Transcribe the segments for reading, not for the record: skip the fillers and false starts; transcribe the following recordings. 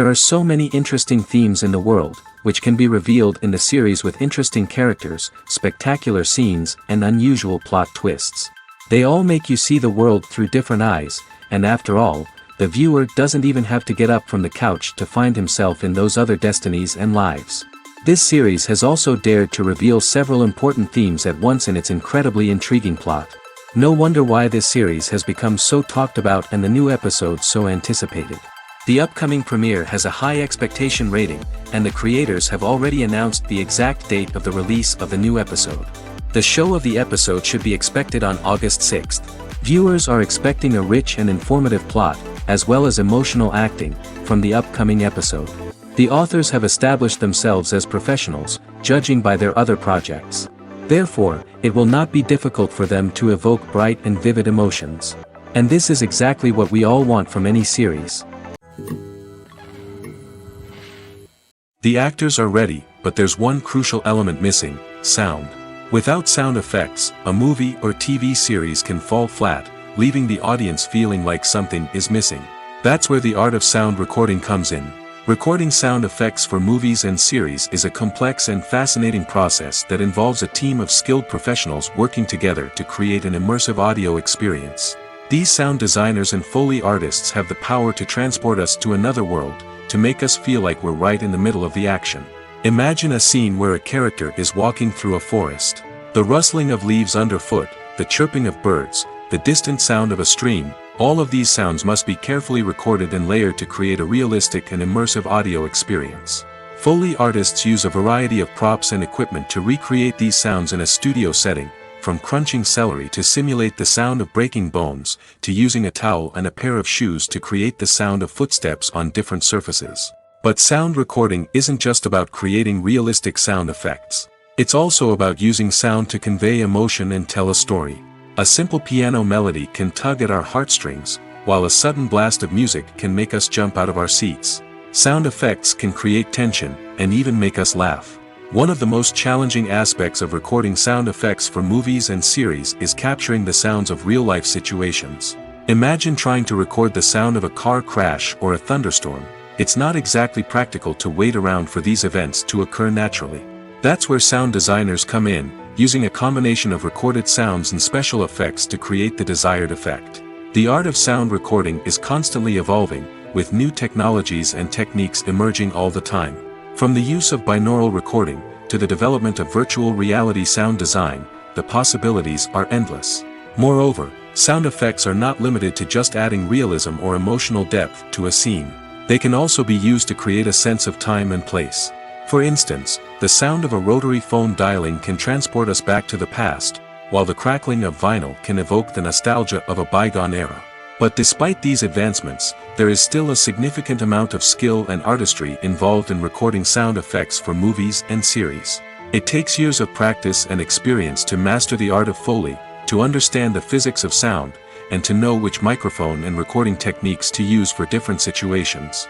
There are so many interesting themes in the world, which can be revealed in the series with interesting characters, spectacular scenes, and unusual plot twists. They all make you see the world through different eyes, and after all, the viewer doesn't even have to get up from the couch to find himself in those other destinies and lives. This series has also dared to reveal several important themes at once in its incredibly intriguing plot. No wonder why this series has become so talked about and the new episodes so anticipated. The upcoming premiere has a high expectation rating, and the creators have already announced the exact date of the release of the new episode. The show of the episode should be expected on August 6th. Viewers are expecting a rich and informative plot, as well as emotional acting, from the upcoming episode. The authors have established themselves as professionals, judging by their other projects. Therefore, it will not be difficult for them to evoke bright and vivid emotions. And this is exactly what we all want from any series. The actors are ready, but there's one crucial element missing: sound. Without sound effects, a movie or TV series can fall flat, leaving the audience feeling like something is missing. That's where the art of sound recording comes in. Recording sound effects for movies and series is a complex and fascinating process that involves a team of skilled professionals working together to create an immersive audio experience. These sound designers and Foley artists have the power to transport us to another world, to make us feel like we're right in the middle of the action. Imagine a scene where a character is walking through a forest. The rustling of leaves underfoot, the chirping of birds, the distant sound of a stream, all of these sounds must be carefully recorded and layered to create a realistic and immersive audio experience. Foley artists use a variety of props and equipment to recreate these sounds in a studio setting, from crunching celery to simulate the sound of breaking bones, to using a towel and a pair of shoes to create the sound of footsteps on different surfaces. But sound recording isn't just about creating realistic sound effects. It's also about using sound to convey emotion and tell a story. A simple piano melody can tug at our heartstrings, while a sudden blast of music can make us jump out of our seats. Sound effects can create tension, and even make us laugh. One of the most challenging aspects of recording sound effects for movies and series is capturing the sounds of real-life situations. Imagine trying to record the sound of a car crash or a thunderstorm. It's not exactly practical to wait around for these events to occur naturally. That's where sound designers come in, using a combination of recorded sounds and special effects to create the desired effect. The art of sound recording is constantly evolving, with new technologies and techniques emerging all the time. From the use of binaural recording, to the development of virtual reality sound design, the possibilities are endless. Moreover, sound effects are not limited to just adding realism or emotional depth to a scene. They can also be used to create a sense of time and place. For instance, the sound of a rotary phone dialing can transport us back to the past, while the crackling of vinyl can evoke the nostalgia of a bygone era. But despite these advancements, there is still a significant amount of skill and artistry involved in recording sound effects for movies and series. It takes years of practice and experience to master the art of Foley, to understand the physics of sound, and to know which microphone and recording techniques to use for different situations.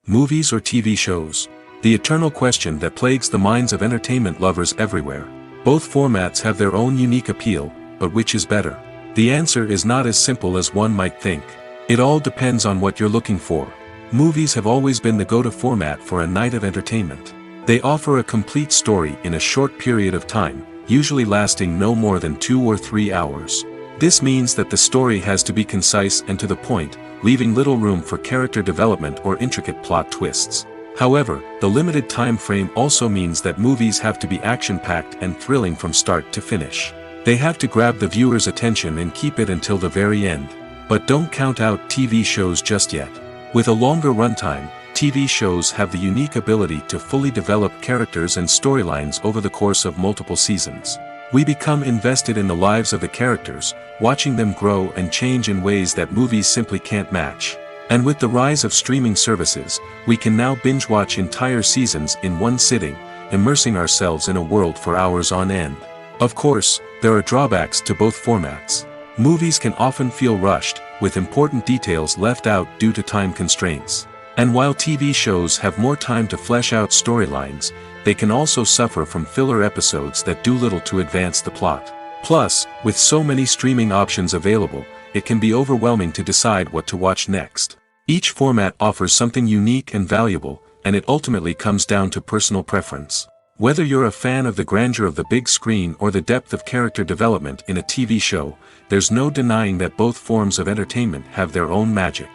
Movies or TV shows? The eternal question that plagues the minds of entertainment lovers everywhere. Both formats have their own unique appeal, but which is better? The answer is not as simple as one might think. It all depends on what you're looking for. Movies have always been the go-to format for a night of entertainment. They offer a complete story in a short period of time, usually lasting no more than 2 or 3 hours. This means that the story has to be concise and to the point, leaving little room for character development or intricate plot twists. However, the limited time frame also means that movies have to be action-packed and thrilling from start to finish. They have to grab the viewer's attention and keep it until the very end. But don't count out TV shows just yet. With a longer runtime, TV shows have the unique ability to fully develop characters and storylines over the course of multiple seasons. We become invested in the lives of the characters, watching them grow and change in ways that movies simply can't match. And with the rise of streaming services, we can now binge-watch entire seasons in one sitting, immersing ourselves in a world for hours on end. Of course, there are drawbacks to both formats. Movies can often feel rushed, with important details left out due to time constraints. And while TV shows have more time to flesh out storylines, they can also suffer from filler episodes that do little to advance the plot. Plus, with so many streaming options available, it can be overwhelming to decide what to watch next. Each format offers something unique and valuable, and it ultimately comes down to personal preference. Whether you're a fan of the grandeur of the big screen or the depth of character development in a TV show, there's no denying that both forms of entertainment have their own magic.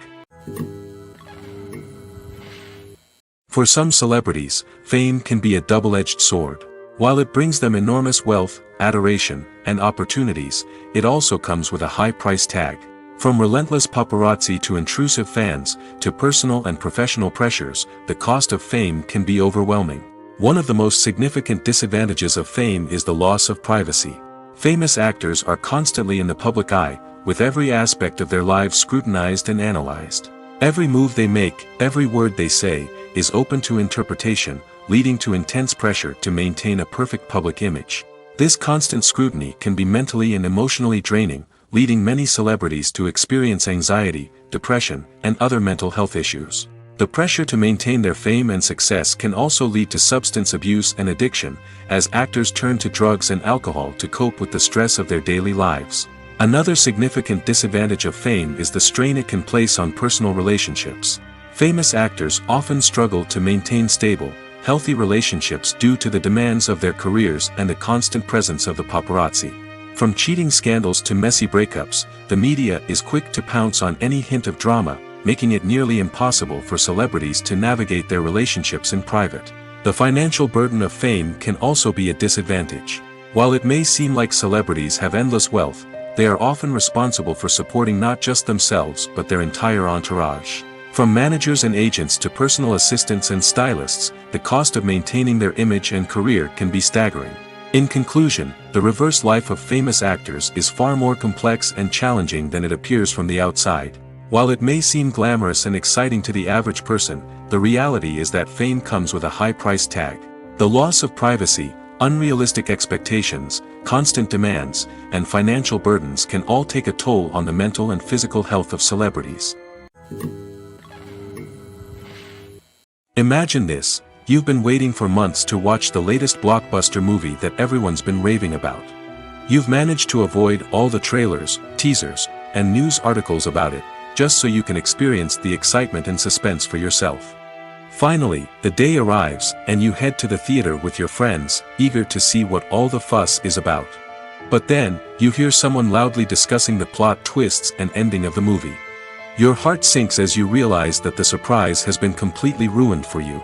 For some celebrities, fame can be a double-edged sword. While it brings them enormous wealth, adoration, and opportunities, it also comes with a high price tag. From relentless paparazzi to intrusive fans, to personal and professional pressures, the cost of fame can be overwhelming. One of the most significant disadvantages of fame is the loss of privacy. Famous actors are constantly in the public eye, with every aspect of their lives scrutinized and analyzed. Every move they make, every word they say, is open to interpretation, leading to intense pressure to maintain a perfect public image. This constant scrutiny can be mentally and emotionally draining, leading many celebrities to experience anxiety, depression, and other mental health issues. The pressure to maintain their fame and success can also lead to substance abuse and addiction, as actors turn to drugs and alcohol to cope with the stress of their daily lives. Another significant disadvantage of fame is the strain it can place on personal relationships. Famous actors often struggle to maintain stable, healthy relationships due to the demands of their careers and the constant presence of the paparazzi. From cheating scandals to messy breakups, the media is quick to pounce on any hint of drama, making it nearly impossible for celebrities to navigate their relationships in private. The financial burden of fame can also be a disadvantage. While it may seem like celebrities have endless wealth, they are often responsible for supporting not just themselves but their entire entourage. From managers and agents to personal assistants and stylists, the cost of maintaining their image and career can be staggering. In conclusion, the reverse life of famous actors is far more complex and challenging than it appears from the outside. While it may seem glamorous and exciting to the average person, the reality is that fame comes with a high price tag. The loss of privacy, unrealistic expectations, constant demands, and financial burdens can all take a toll on the mental and physical health of celebrities. Imagine this: you've been waiting for months to watch the latest blockbuster movie that everyone's been raving about. You've managed to avoid all the trailers, teasers, and news articles about it, just so you can experience the excitement and suspense for yourself. Finally, the day arrives, and you head to the theater with your friends, eager to see what all the fuss is about. But then, you hear someone loudly discussing the plot twists and ending of the movie. Your heart sinks as you realize that the surprise has been completely ruined for you.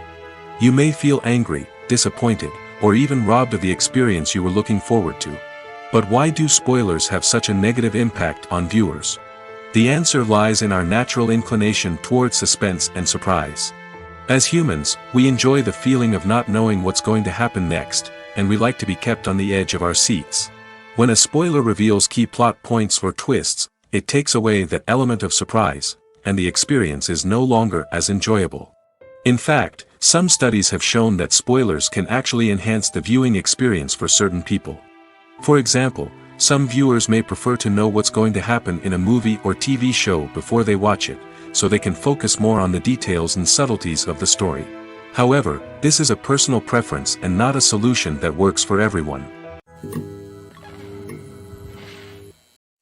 You may feel angry, disappointed, or even robbed of the experience you were looking forward to. But why do spoilers have such a negative impact on viewers? The answer lies in our natural inclination towards suspense and surprise. As humans, we enjoy the feeling of not knowing what's going to happen next, and we like to be kept on the edge of our seats. When a spoiler reveals key plot points or twists, it takes away that element of surprise, and the experience is no longer as enjoyable. In fact, some studies have shown that spoilers can actually enhance the viewing experience for certain people. For example, some viewers may prefer to know what's going to happen in a movie or TV show before they watch it, so they can focus more on the details and subtleties of the story. However, this is a personal preference and not a solution that works for everyone.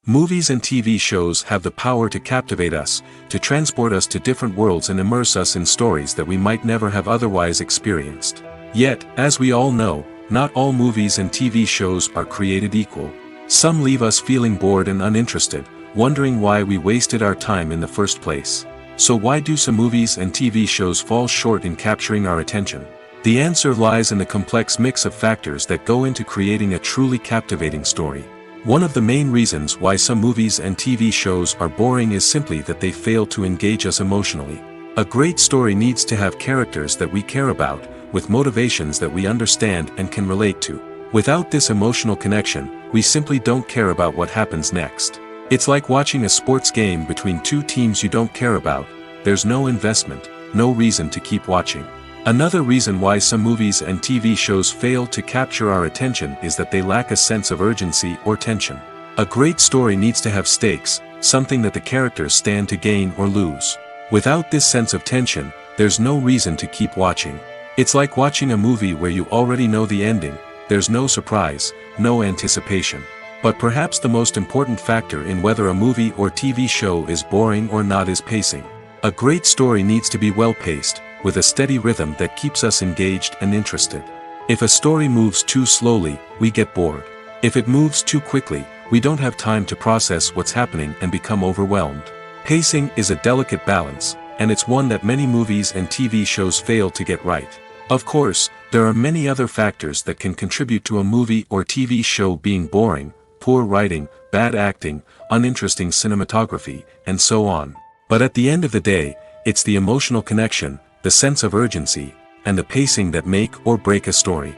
Movies and TV shows have the power to captivate us, to transport us to different worlds and immerse us in stories that we might never have otherwise experienced. Yet, as we all know, not all movies and TV shows are created equal. Some leave us feeling bored and uninterested, wondering why we wasted our time in the first place. So why do some movies and TV shows fall short in capturing our attention? The answer lies in the complex mix of factors that go into creating a truly captivating story. One of the main reasons why some movies and TV shows are boring is simply that they fail to engage us emotionally. A great story needs to have characters that we care about, with motivations that we understand and can relate to. Without this emotional connection, we simply don't care about what happens next. It's like watching a sports game between two teams you don't care about. There's no investment, no reason to keep watching. Another reason why some movies and TV shows fail to capture our attention is that they lack a sense of urgency or tension. A great story needs to have stakes, something that the characters stand to gain or lose. Without this sense of tension, there's no reason to keep watching. It's like watching a movie where you already know the ending. There's no surprise, no anticipation. But perhaps the most important factor in whether a movie or TV show is boring or not is pacing. A great story needs to be well-paced, with a steady rhythm that keeps us engaged and interested. If a story moves too slowly, we get bored. If it moves too quickly, we don't have time to process what's happening and become overwhelmed. Pacing is a delicate balance, and it's one that many movies and TV shows fail to get right. Of course, there are many other factors that can contribute to a movie or TV show being boring: poor writing, bad acting, uninteresting cinematography, and so on. But at the end of the day, it's the emotional connection, the sense of urgency, and the pacing that make or break a story.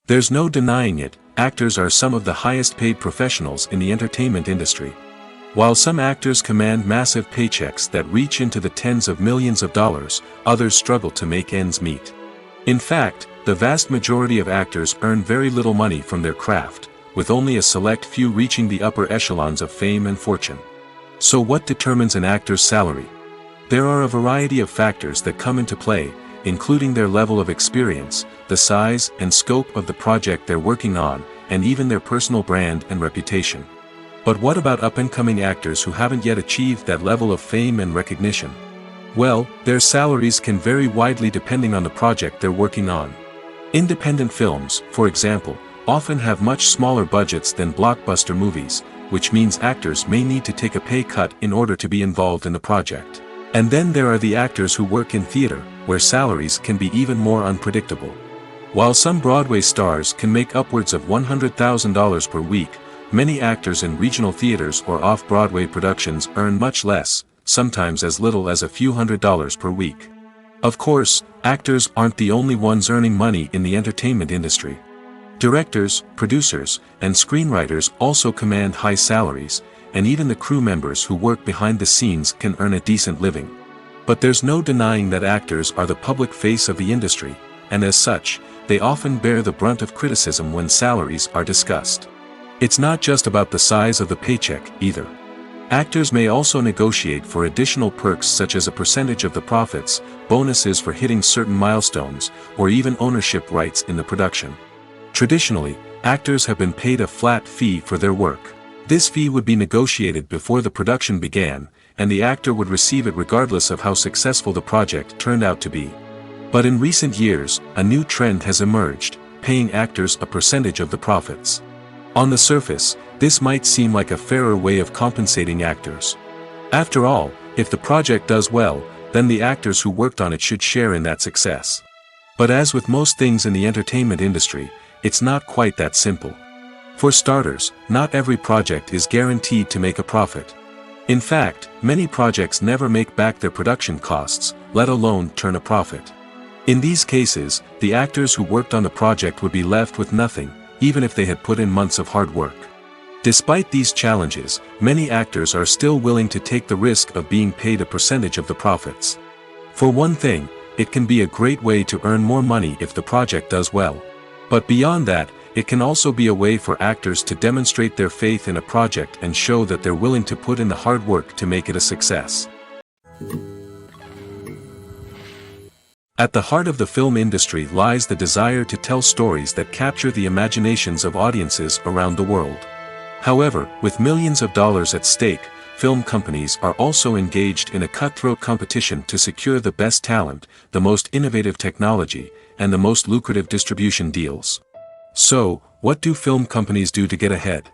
There's no denying it, actors are some of the highest paid professionals in the entertainment industry. While some actors command massive paychecks that reach into the tens of millions of dollars, others struggle to make ends meet. In fact, the vast majority of actors earn very little money from their craft, with only a select few reaching the upper echelons of fame and fortune. So what determines an actor's salary? There are a variety of factors that come into play, including their level of experience, the size and scope of the project they're working on, and even their personal brand and reputation. But what about up-and-coming actors who haven't yet achieved that level of fame and recognition? Well, their salaries can vary widely depending on the project they're working on. Independent films, for example, often have much smaller budgets than blockbuster movies, which means actors may need to take a pay cut in order to be involved in the project. And then there are the actors who work in theater, where salaries can be even more unpredictable. While some Broadway stars can make upwards of $100,000 per week, many actors in regional theaters or off-Broadway productions earn much less, sometimes as little as a few $100s per week. Of course, actors aren't the only ones earning money in the entertainment industry. Directors, producers, and screenwriters also command high salaries, and even the crew members who work behind the scenes can earn a decent living. But there's no denying that actors are the public face of the industry, and as such, they often bear the brunt of criticism when salaries are discussed. It's not just about the size of the paycheck, either. Actors may also negotiate for additional perks such as a percentage of the profits, bonuses for hitting certain milestones, or even ownership rights in the production. Traditionally, actors have been paid a flat fee for their work. This fee would be negotiated before the production began, and the actor would receive it regardless of how successful the project turned out to be. But in recent years, a new trend has emerged, paying actors a percentage of the profits. On the surface, this might seem like a fairer way of compensating actors. After all, if the project does well, then the actors who worked on it should share in that success. But as with most things in the entertainment industry, it's not quite that simple. For starters, not every project is guaranteed to make a profit. In fact, many projects never make back their production costs, let alone turn a profit. In these cases, the actors who worked on the project would be left with nothing, even if they had put in months of hard work. Despite these challenges, many actors are still willing to take the risk of being paid a percentage of the profits. For one thing, it can be a great way to earn more money if the project does well. But beyond that, it can also be a way for actors to demonstrate their faith in a project and show that they're willing to put in the hard work to make it a success. At the heart of the film industry lies the desire to tell stories that capture the imaginations of audiences around the world. However, with millions of dollars at stake, film companies are also engaged in a cutthroat competition to secure the best talent, the most innovative technology, and the most lucrative distribution deals. So, what do film companies do to get ahead?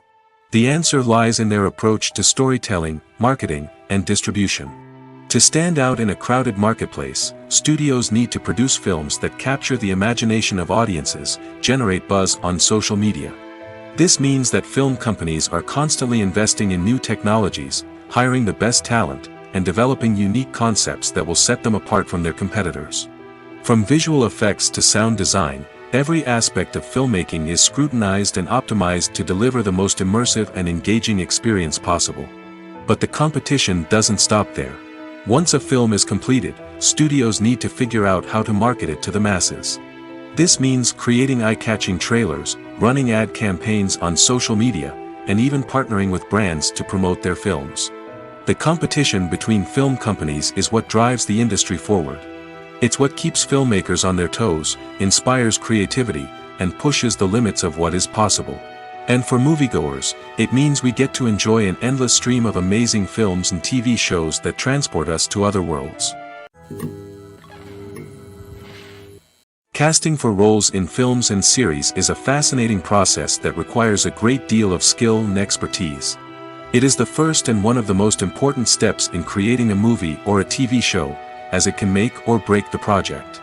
The answer lies in their approach to storytelling, marketing, and distribution. To stand out in a crowded marketplace, studios need to produce films that capture the imagination of audiences, generate buzz on social media. This means that film companies are constantly investing in new technologies, hiring the best talent, and developing unique concepts that will set them apart from their competitors. From visual effects to sound design, every aspect of filmmaking is scrutinized and optimized to deliver the most immersive and engaging experience possible. But the competition doesn't stop there. Once a film is completed, studios need to figure out how to market it to the masses. This means creating eye-catching trailers, running ad campaigns on social media, and even partnering with brands to promote their films. The competition between film companies is what drives the industry forward. It's what keeps filmmakers on their toes, inspires creativity, and pushes the limits of what is possible. And for moviegoers, it means we get to enjoy an endless stream of amazing films and TV shows that transport us to other worlds. Casting for roles in films and series is a fascinating process that requires a great deal of skill and expertise. It is the first and one of the most important steps in creating a movie or a TV show, as it can make or break the project.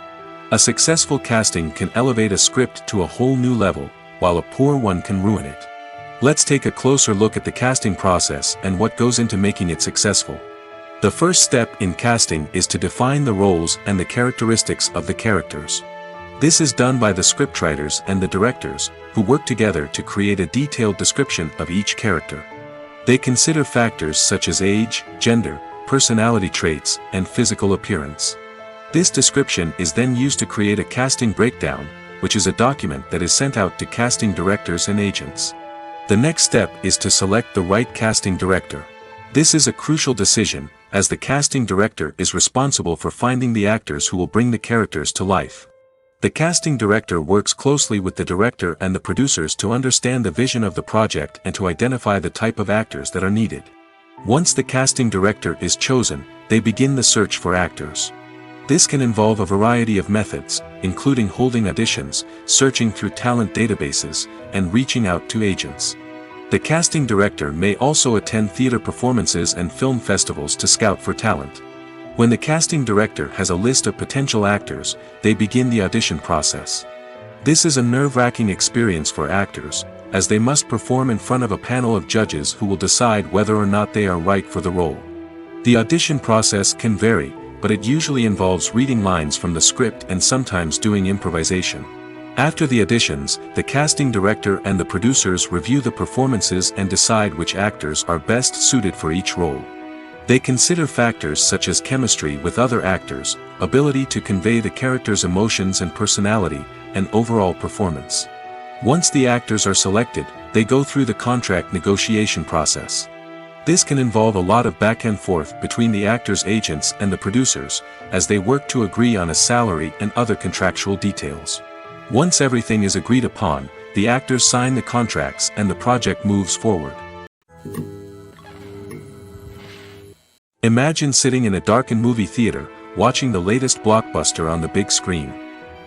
A successful casting can elevate a script to a whole new level, while a poor one can ruin it. Let's take a closer look at the casting process and what goes into making it successful. The first step in casting is to define the roles and the characteristics of the characters. This is done by the scriptwriters and the directors, who work together to create a detailed description of each character. They consider factors such as age, gender, personality traits, and physical appearance. This description is then used to create a casting breakdown, which is a document that is sent out to casting directors and agents. The next step is to select the right casting director. This is a crucial decision, as the casting director is responsible for finding the actors who will bring the characters to life. The casting director works closely with the director and the producers to understand the vision of the project and to identify the type of actors that are needed. Once the casting director is chosen, they begin the search for actors. This can involve a variety of methods, including holding auditions, searching through talent databases, and reaching out to agents. The casting director may also attend theater performances and film festivals to scout for talent. When the casting director has a list of potential actors, they begin the audition process. This is a nerve-wracking experience for actors, as they must perform in front of a panel of judges who will decide whether or not they are right for the role. The audition process can vary, but it usually involves reading lines from the script and sometimes doing improvisation. After the auditions, the casting director and the producers review the performances and decide which actors are best suited for each role. They consider factors such as chemistry with other actors, ability to convey the character's emotions and personality, and overall performance. Once the actors are selected, they go through the contract negotiation process. This can involve a lot of back and forth between the actors' agents and the producers, as they work to agree on a salary and other contractual details. Once everything is agreed upon, the actors sign the contracts and the project moves forward. Imagine sitting in a darkened movie theater, watching the latest blockbuster on the big screen.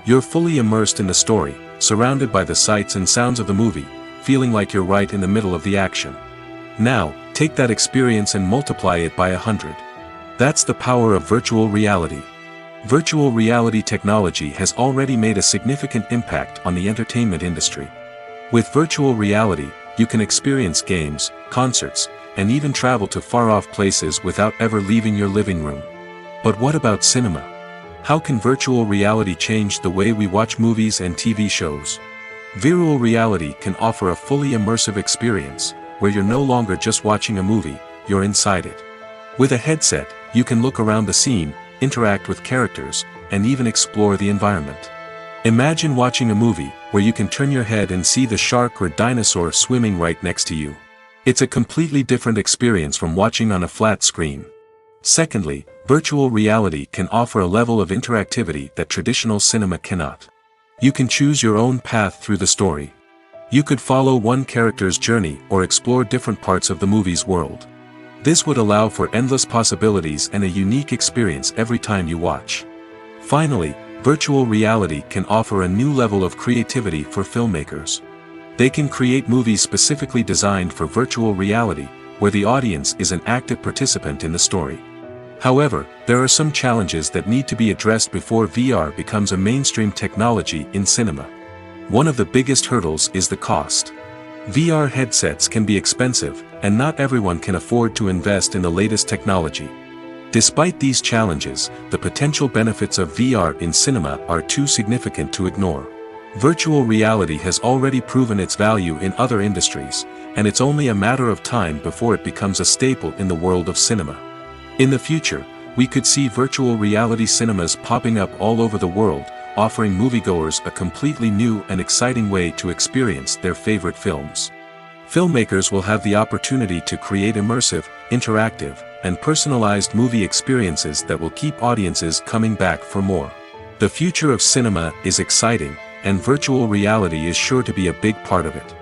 You're fully immersed in the story, surrounded by the sights and sounds of the movie, feeling like you're right in the middle of the action. Now, take that experience and multiply it by 100. That's the power of virtual reality. Virtual reality technology has already made a significant impact on the entertainment industry. With virtual reality, you can experience games, concerts, and even travel to far-off places without ever leaving your living room. But what about cinema? How can virtual reality change the way we watch movies and TV shows? Virtual reality can offer a fully immersive experience, where you're no longer just watching a movie, you're inside it. With a headset, you can look around the scene, interact with characters, and even explore the environment. Imagine watching a movie where you can turn your head and see the shark or dinosaur swimming right next to you. It's a completely different experience from watching on a flat screen. Secondly, virtual reality can offer a level of interactivity that traditional cinema cannot. You can choose your own path through the story. You could follow one character's journey or explore different parts of the movie's world. This would allow for endless possibilities and a unique experience every time you watch. Finally, virtual reality can offer a new level of creativity for filmmakers. They can create movies specifically designed for virtual reality, where the audience is an active participant in the story. However, there are some challenges that need to be addressed before VR becomes a mainstream technology in cinema. One of the biggest hurdles is the cost. VR headsets can be expensive, and not everyone can afford to invest in the latest technology. Despite these challenges, the potential benefits of VR in cinema are too significant to ignore. Virtual reality has already proven its value in other industries, and it's only a matter of time before it becomes a staple in the world of cinema. In the future, we could see virtual reality cinemas popping up all over the world, offering moviegoers a completely new and exciting way to experience their favorite films. Filmmakers will have the opportunity to create immersive, interactive, and personalized movie experiences that will keep audiences coming back for more. The future of cinema is exciting, and virtual reality is sure to be a big part of it.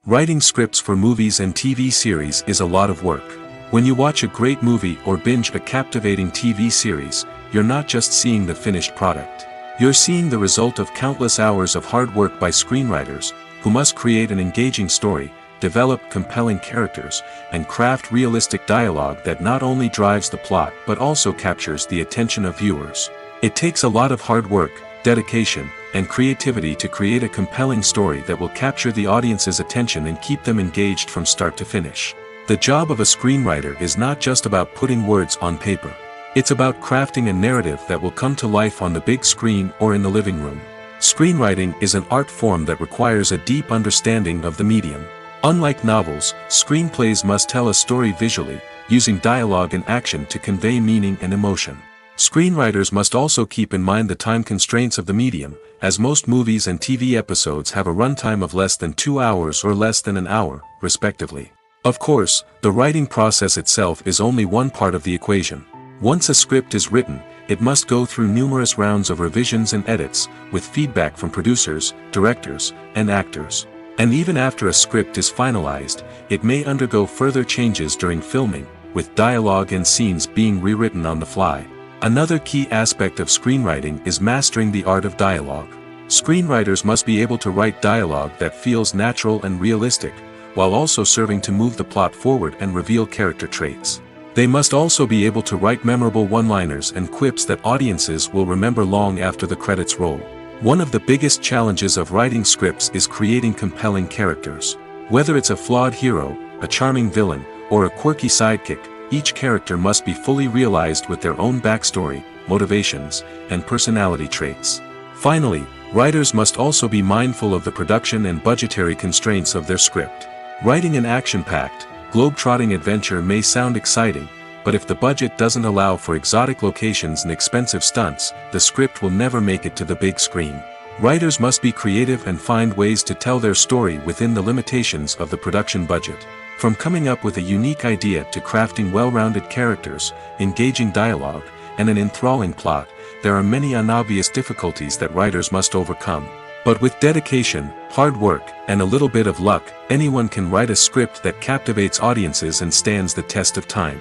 Writing scripts for movies and TV series is a lot of work. When you watch a great movie or binge a captivating TV series, you're not just seeing the finished product. You're seeing the result of countless hours of hard work by screenwriters, who must create an engaging story, develop compelling characters, and craft realistic dialogue that not only drives the plot but also captures the attention of viewers. It takes a lot of hard work, dedication, and creativity to create a compelling story that will capture the audience's attention and keep them engaged from start to finish. The job of a screenwriter is not just about putting words on paper. It's about crafting a narrative that will come to life on the big screen or in the living room. Screenwriting is an art form that requires a deep understanding of the medium. Unlike novels, screenplays must tell a story visually, using dialogue and action to convey meaning and emotion. Screenwriters must also keep in mind the time constraints of the medium, as most movies and TV episodes have a runtime of less than 2 hours or less than an hour, respectively. Of course, the writing process itself is only one part of the equation. Once a script is written, it must go through numerous rounds of revisions and edits, with feedback from producers, directors, and actors. And even after a script is finalized, it may undergo further changes during filming, with dialogue and scenes being rewritten on the fly. Another key aspect of screenwriting is mastering the art of dialogue. Screenwriters must be able to write dialogue that feels natural and realistic, while also serving to move the plot forward and reveal character traits. They must also be able to write memorable one-liners and quips that audiences will remember long after the credits roll. One of the biggest challenges of writing scripts is creating compelling characters. Whether it's a flawed hero, a charming villain, or a quirky sidekick, each character must be fully realized with their own backstory, motivations, and personality traits. Finally, writers must also be mindful of the production and budgetary constraints of their script. Writing an action-packed, globe-trotting adventure may sound exciting, but if the budget doesn't allow for exotic locations and expensive stunts, the script will never make it to the big screen. Writers must be creative and find ways to tell their story within the limitations of the production budget. From coming up with a unique idea to crafting well-rounded characters, engaging dialogue, and an enthralling plot, there are many unobvious difficulties that writers must overcome. But with dedication, hard work, and a little bit of luck, anyone can write a script that captivates audiences and stands the test of time.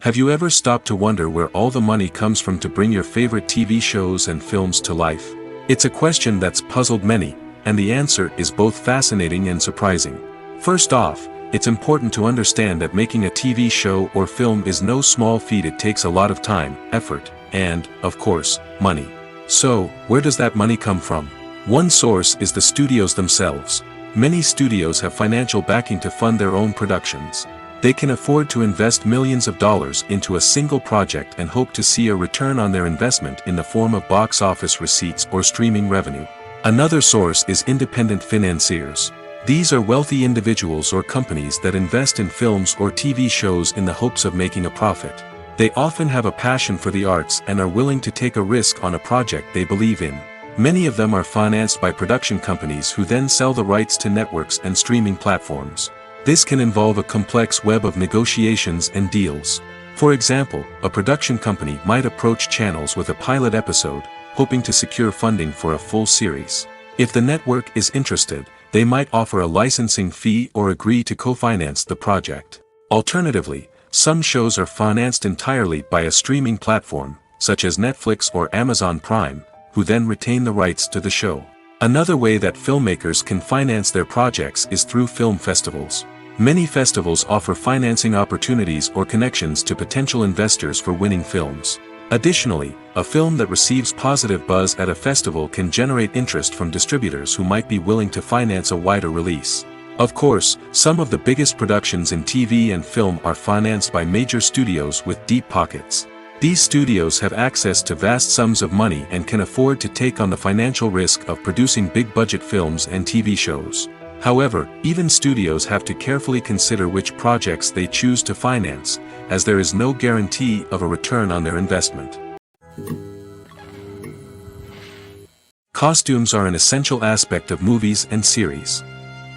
Have you ever stopped to wonder where all the money comes from to bring your favorite TV shows and films to life? It's a question that's puzzled many, and the answer is both fascinating and surprising. First off, it's important to understand that making a TV show or film is no small feat. It takes a lot of time, effort, and, of course, money. So, where does that money come from? One source is the studios themselves. Many studios have financial backing to fund their own productions. They can afford to invest millions of dollars into a single project and hope to see a return on their investment in the form of box office receipts or streaming revenue. Another source is independent financiers. These are wealthy individuals or companies that invest in films or TV shows in the hopes of making a profit. They often have a passion for the arts and are willing to take a risk on a project they believe in. Many of them are financed by production companies who then sell the rights to networks and streaming platforms. This can involve a complex web of negotiations and deals. For example, a production company might approach channels with a pilot episode, hoping to secure funding for a full series. If the network is interested, they might offer a licensing fee or agree to co-finance the project. Alternatively, some shows are financed entirely by a streaming platform, such as Netflix or Amazon Prime, who then retain the rights to the show. Another way that filmmakers can finance their projects is through film festivals. Many festivals offer financing opportunities or connections to potential investors for winning films. Additionally, a film that receives positive buzz at a festival can generate interest from distributors who might be willing to finance a wider release. Of course, some of the biggest productions in TV and film are financed by major studios with deep pockets. These studios have access to vast sums of money and can afford to take on the financial risk of producing big-budget films and TV shows. However, even studios have to carefully consider which projects they choose to finance, as there is no guarantee of a return on their investment. Costumes are an essential aspect of movies and series.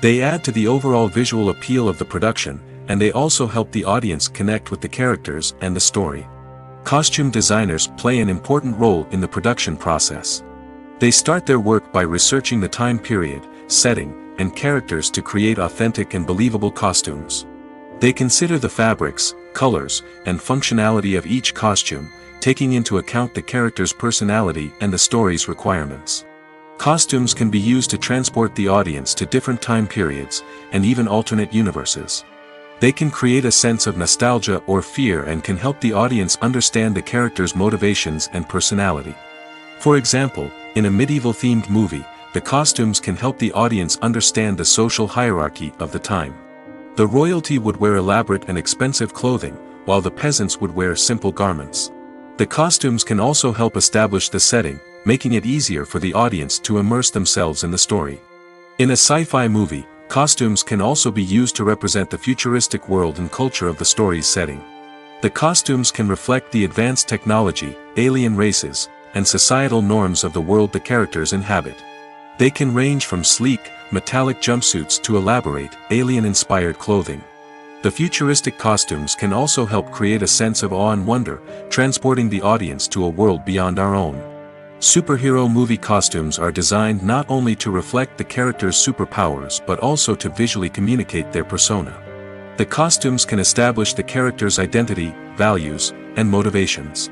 They add to the overall visual appeal of the production, and they also help the audience connect with the characters and the story. Costume designers play an important role in the production process. They start their work by researching the time period, setting, and characters to create authentic and believable costumes. They consider the fabrics, colors, and functionality of each costume, taking into account the character's personality and the story's requirements. Costumes can be used to transport the audience to different time periods, and even alternate universes. They can create a sense of nostalgia or fear and can help the audience understand the character's motivations and personality. For example, in a medieval-themed movie, the costumes can help the audience understand the social hierarchy of the time. The royalty would wear elaborate and expensive clothing, while the peasants would wear simple garments. The costumes can also help establish the setting, making it easier for the audience to immerse themselves in the story. In a sci-fi movie, costumes can also be used to represent the futuristic world and culture of the story's setting. The costumes can reflect the advanced technology, alien races, and societal norms of the world the characters inhabit. They can range from sleek, metallic jumpsuits to elaborate, alien-inspired clothing. The futuristic costumes can also help create a sense of awe and wonder, transporting the audience to a world beyond our own. Superhero movie costumes are designed not only to reflect the character's superpowers but also to visually communicate their persona. The costumes can establish the character's identity, values, and motivations.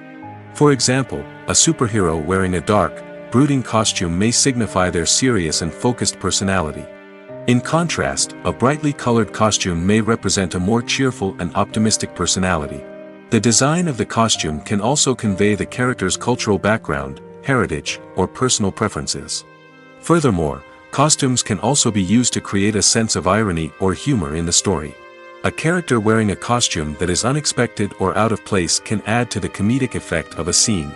For example, a superhero wearing a dark, brooding costume may signify their serious and focused personality. In contrast, a brightly colored costume may represent a more cheerful and optimistic personality. The design of the costume can also convey the character's cultural background, heritage, or personal preferences. Furthermore, costumes can also be used to create a sense of irony or humor in the story. A character wearing a costume that is unexpected or out of place can add to the comedic effect of a scene.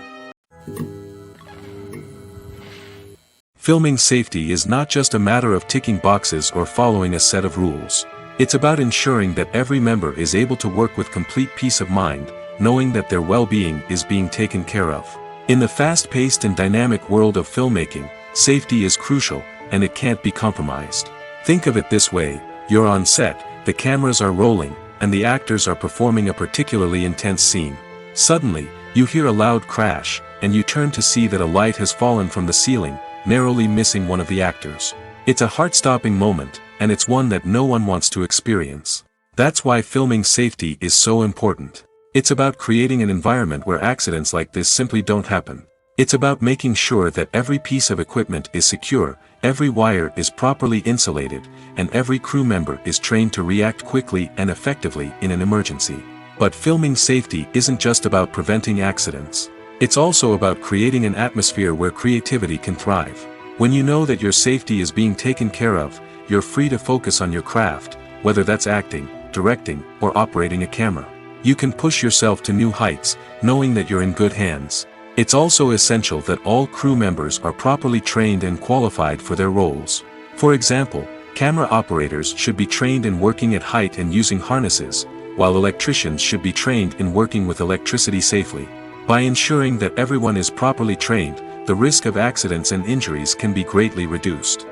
Filming safety is not just a matter of ticking boxes or following a set of rules. It's about ensuring that every member is able to work with complete peace of mind, knowing that their well-being is being taken care of. In the fast-paced and dynamic world of filmmaking, safety is crucial, and it can't be compromised. Think of it this way: you're on set, the cameras are rolling, and the actors are performing a particularly intense scene. Suddenly, you hear a loud crash, and you turn to see that a light has fallen from the ceiling, narrowly missing one of the actors. It's a heart-stopping moment, and it's one that no one wants to experience. That's why filming safety is so important. It's about creating an environment where accidents like this simply don't happen. It's about making sure that every piece of equipment is secure, every wire is properly insulated, and every crew member is trained to react quickly and effectively in an emergency. But filming safety isn't just about preventing accidents. It's also about creating an atmosphere where creativity can thrive. When you know that your safety is being taken care of, you're free to focus on your craft, whether that's acting, directing, or operating a camera. You can push yourself to new heights, knowing that you're in good hands. It's also essential that all crew members are properly trained and qualified for their roles. For example, camera operators should be trained in working at height and using harnesses, while electricians should be trained in working with electricity safely. By ensuring that everyone is properly trained, the risk of accidents and injuries can be greatly reduced.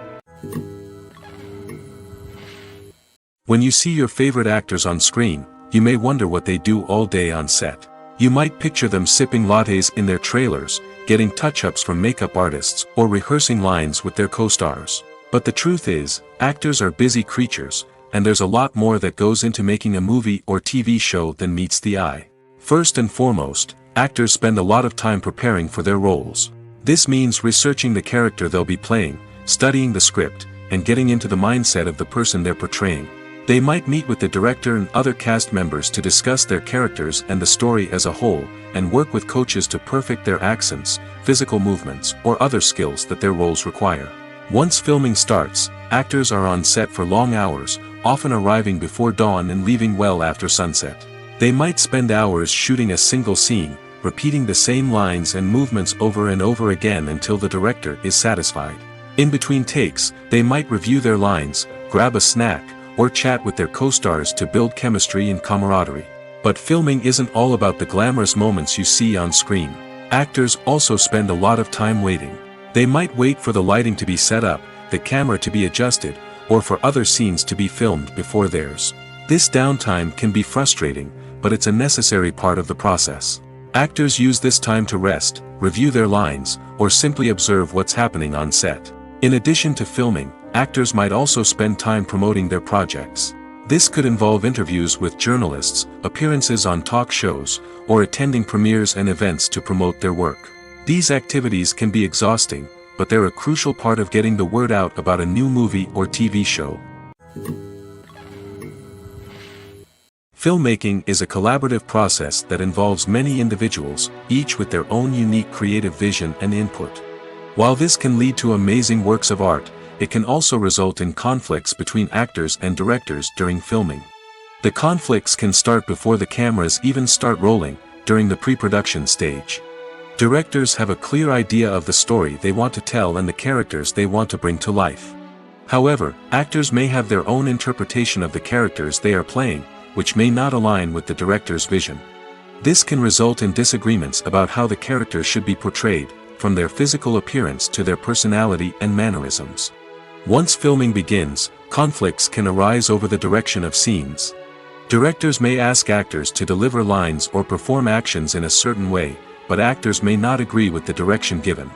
When you see your favorite actors on screen, you may wonder what they do all day on set. You might picture them sipping lattes in their trailers, getting touch-ups from makeup artists, or rehearsing lines with their co-stars. But the truth is, actors are busy creatures, and there's a lot more that goes into making a movie or TV show than meets the eye. First and foremost, actors spend a lot of time preparing for their roles. This means researching the character they'll be playing, studying the script, and getting into the mindset of the person they're portraying. They might meet with the director and other cast members to discuss their characters and the story as a whole, and work with coaches to perfect their accents, physical movements, or other skills that their roles require. Once filming starts, actors are on set for long hours, often arriving before dawn and leaving well after sunset. They might spend hours shooting a single scene, repeating the same lines and movements over and over again until the director is satisfied. In between takes, they might review their lines, grab a snack, or chat with their co-stars to build chemistry and camaraderie. But filming isn't all about the glamorous moments you see on screen. Actors also spend a lot of time waiting. They might wait for the lighting to be set up, the camera to be adjusted, or for other scenes to be filmed before theirs. This downtime can be frustrating, but it's a necessary part of the process. Actors use this time to rest, review their lines, or simply observe what's happening on set. In addition to filming, actors might also spend time promoting their projects. This could involve interviews with journalists, appearances on talk shows, or attending premieres and events to promote their work. These activities can be exhausting, but they're a crucial part of getting the word out about a new movie or TV show. Filmmaking is a collaborative process that involves many individuals, each with their own unique creative vision and input. While this can lead to amazing works of art, it can also result in conflicts between actors and directors during filming. The conflicts can start before the cameras even start rolling, during the pre-production stage. Directors have a clear idea of the story they want to tell and the characters they want to bring to life. However, actors may have their own interpretation of the characters they are playing, which may not align with the director's vision. This can result in disagreements about how the characters should be portrayed, from their physical appearance to their personality and mannerisms. Once filming begins, conflicts can arise over the direction of scenes. Directors may ask actors to deliver lines or perform actions in a certain way, but actors may not agree with the direction given.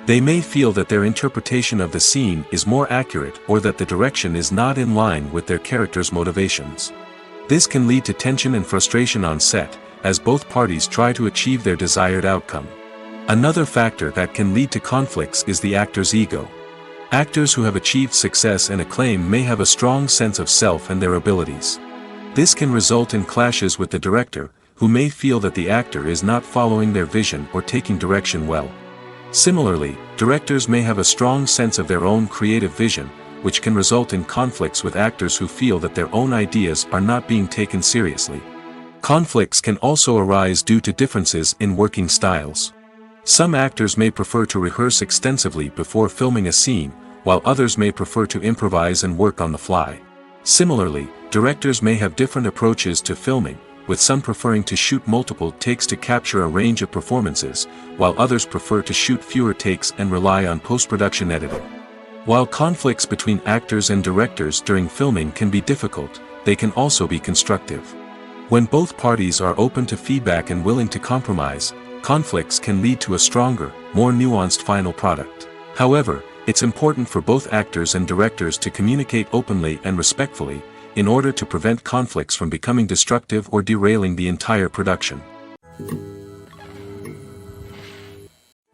They may feel that their interpretation of the scene is more accurate or that the direction is not in line with their character's motivations. This can lead to tension and frustration on set, as both parties try to achieve their desired outcome. Another factor that can lead to conflicts is the actor's ego. Actors who have achieved success and acclaim may have a strong sense of self and their abilities. This can result in clashes with the director, who may feel that the actor is not following their vision or taking direction well. Similarly, directors may have a strong sense of their own creative vision, which can result in conflicts with actors who feel that their own ideas are not being taken seriously. Conflicts can also arise due to differences in working styles. Some actors may prefer to rehearse extensively before filming a scene, while others may prefer to improvise and work on the fly. Similarly, directors may have different approaches to filming, with some preferring to shoot multiple takes to capture a range of performances, while others prefer to shoot fewer takes and rely on post-production editing. While conflicts between actors and directors during filming can be difficult, they can also be constructive. When both parties are open to feedback and willing to compromise, conflicts can lead to a stronger, more nuanced final product. However, it's important for both actors and directors to communicate openly and respectfully, in order to prevent conflicts from becoming destructive or derailing the entire production.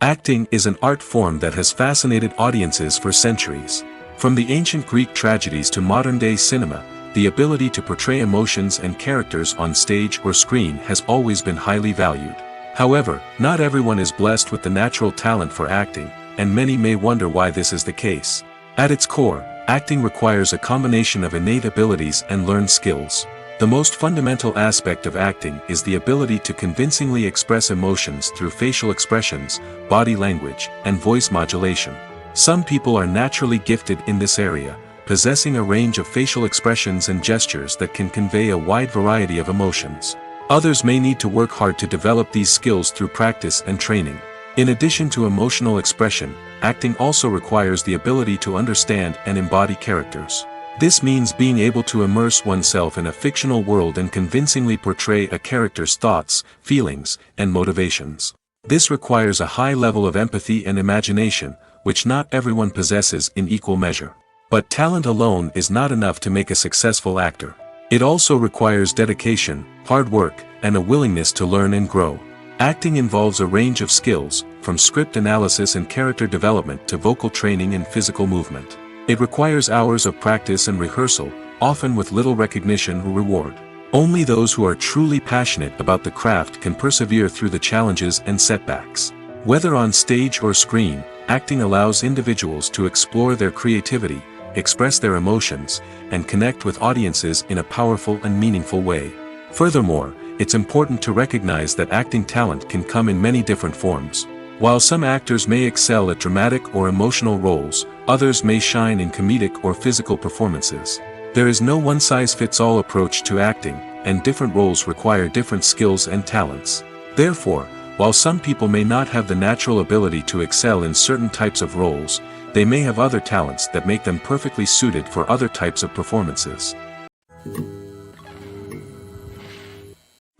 Acting is an art form that has fascinated audiences for centuries. From the ancient Greek tragedies to modern-day cinema, the ability to portray emotions and characters on stage or screen has always been highly valued. However, not everyone is blessed with the natural talent for acting, and many may wonder why this is the case. At its core, acting requires a combination of innate abilities and learned skills. The most fundamental aspect of acting is the ability to convincingly express emotions through facial expressions, body language, and voice modulation. Some people are naturally gifted in this area, possessing a range of facial expressions and gestures that can convey a wide variety of emotions. Others may need to work hard to develop these skills through practice and training. In addition to emotional expression, acting also requires the ability to understand and embody characters. This means being able to immerse oneself in a fictional world and convincingly portray a character's thoughts, feelings, and motivations. This requires a high level of empathy and imagination, which not everyone possesses in equal measure. But talent alone is not enough to make a successful actor. It also requires dedication, hard work, and a willingness to learn and grow. Acting involves a range of skills, from script analysis and character development to vocal training and physical movement. It requires hours of practice and rehearsal, often with little recognition or reward. Only those who are truly passionate about the craft can persevere through the challenges and setbacks. Whether on stage or screen, acting allows individuals to explore their creativity, express their emotions, and connect with audiences in a powerful and meaningful way. Furthermore, it's important to recognize that acting talent can come in many different forms. While some actors may excel at dramatic or emotional roles, others may shine in comedic or physical performances. There is no one-size-fits-all approach to acting, and different roles require different skills and talents. Therefore, while some people may not have the natural ability to excel in certain types of roles, they may have other talents that make them perfectly suited for other types of performances.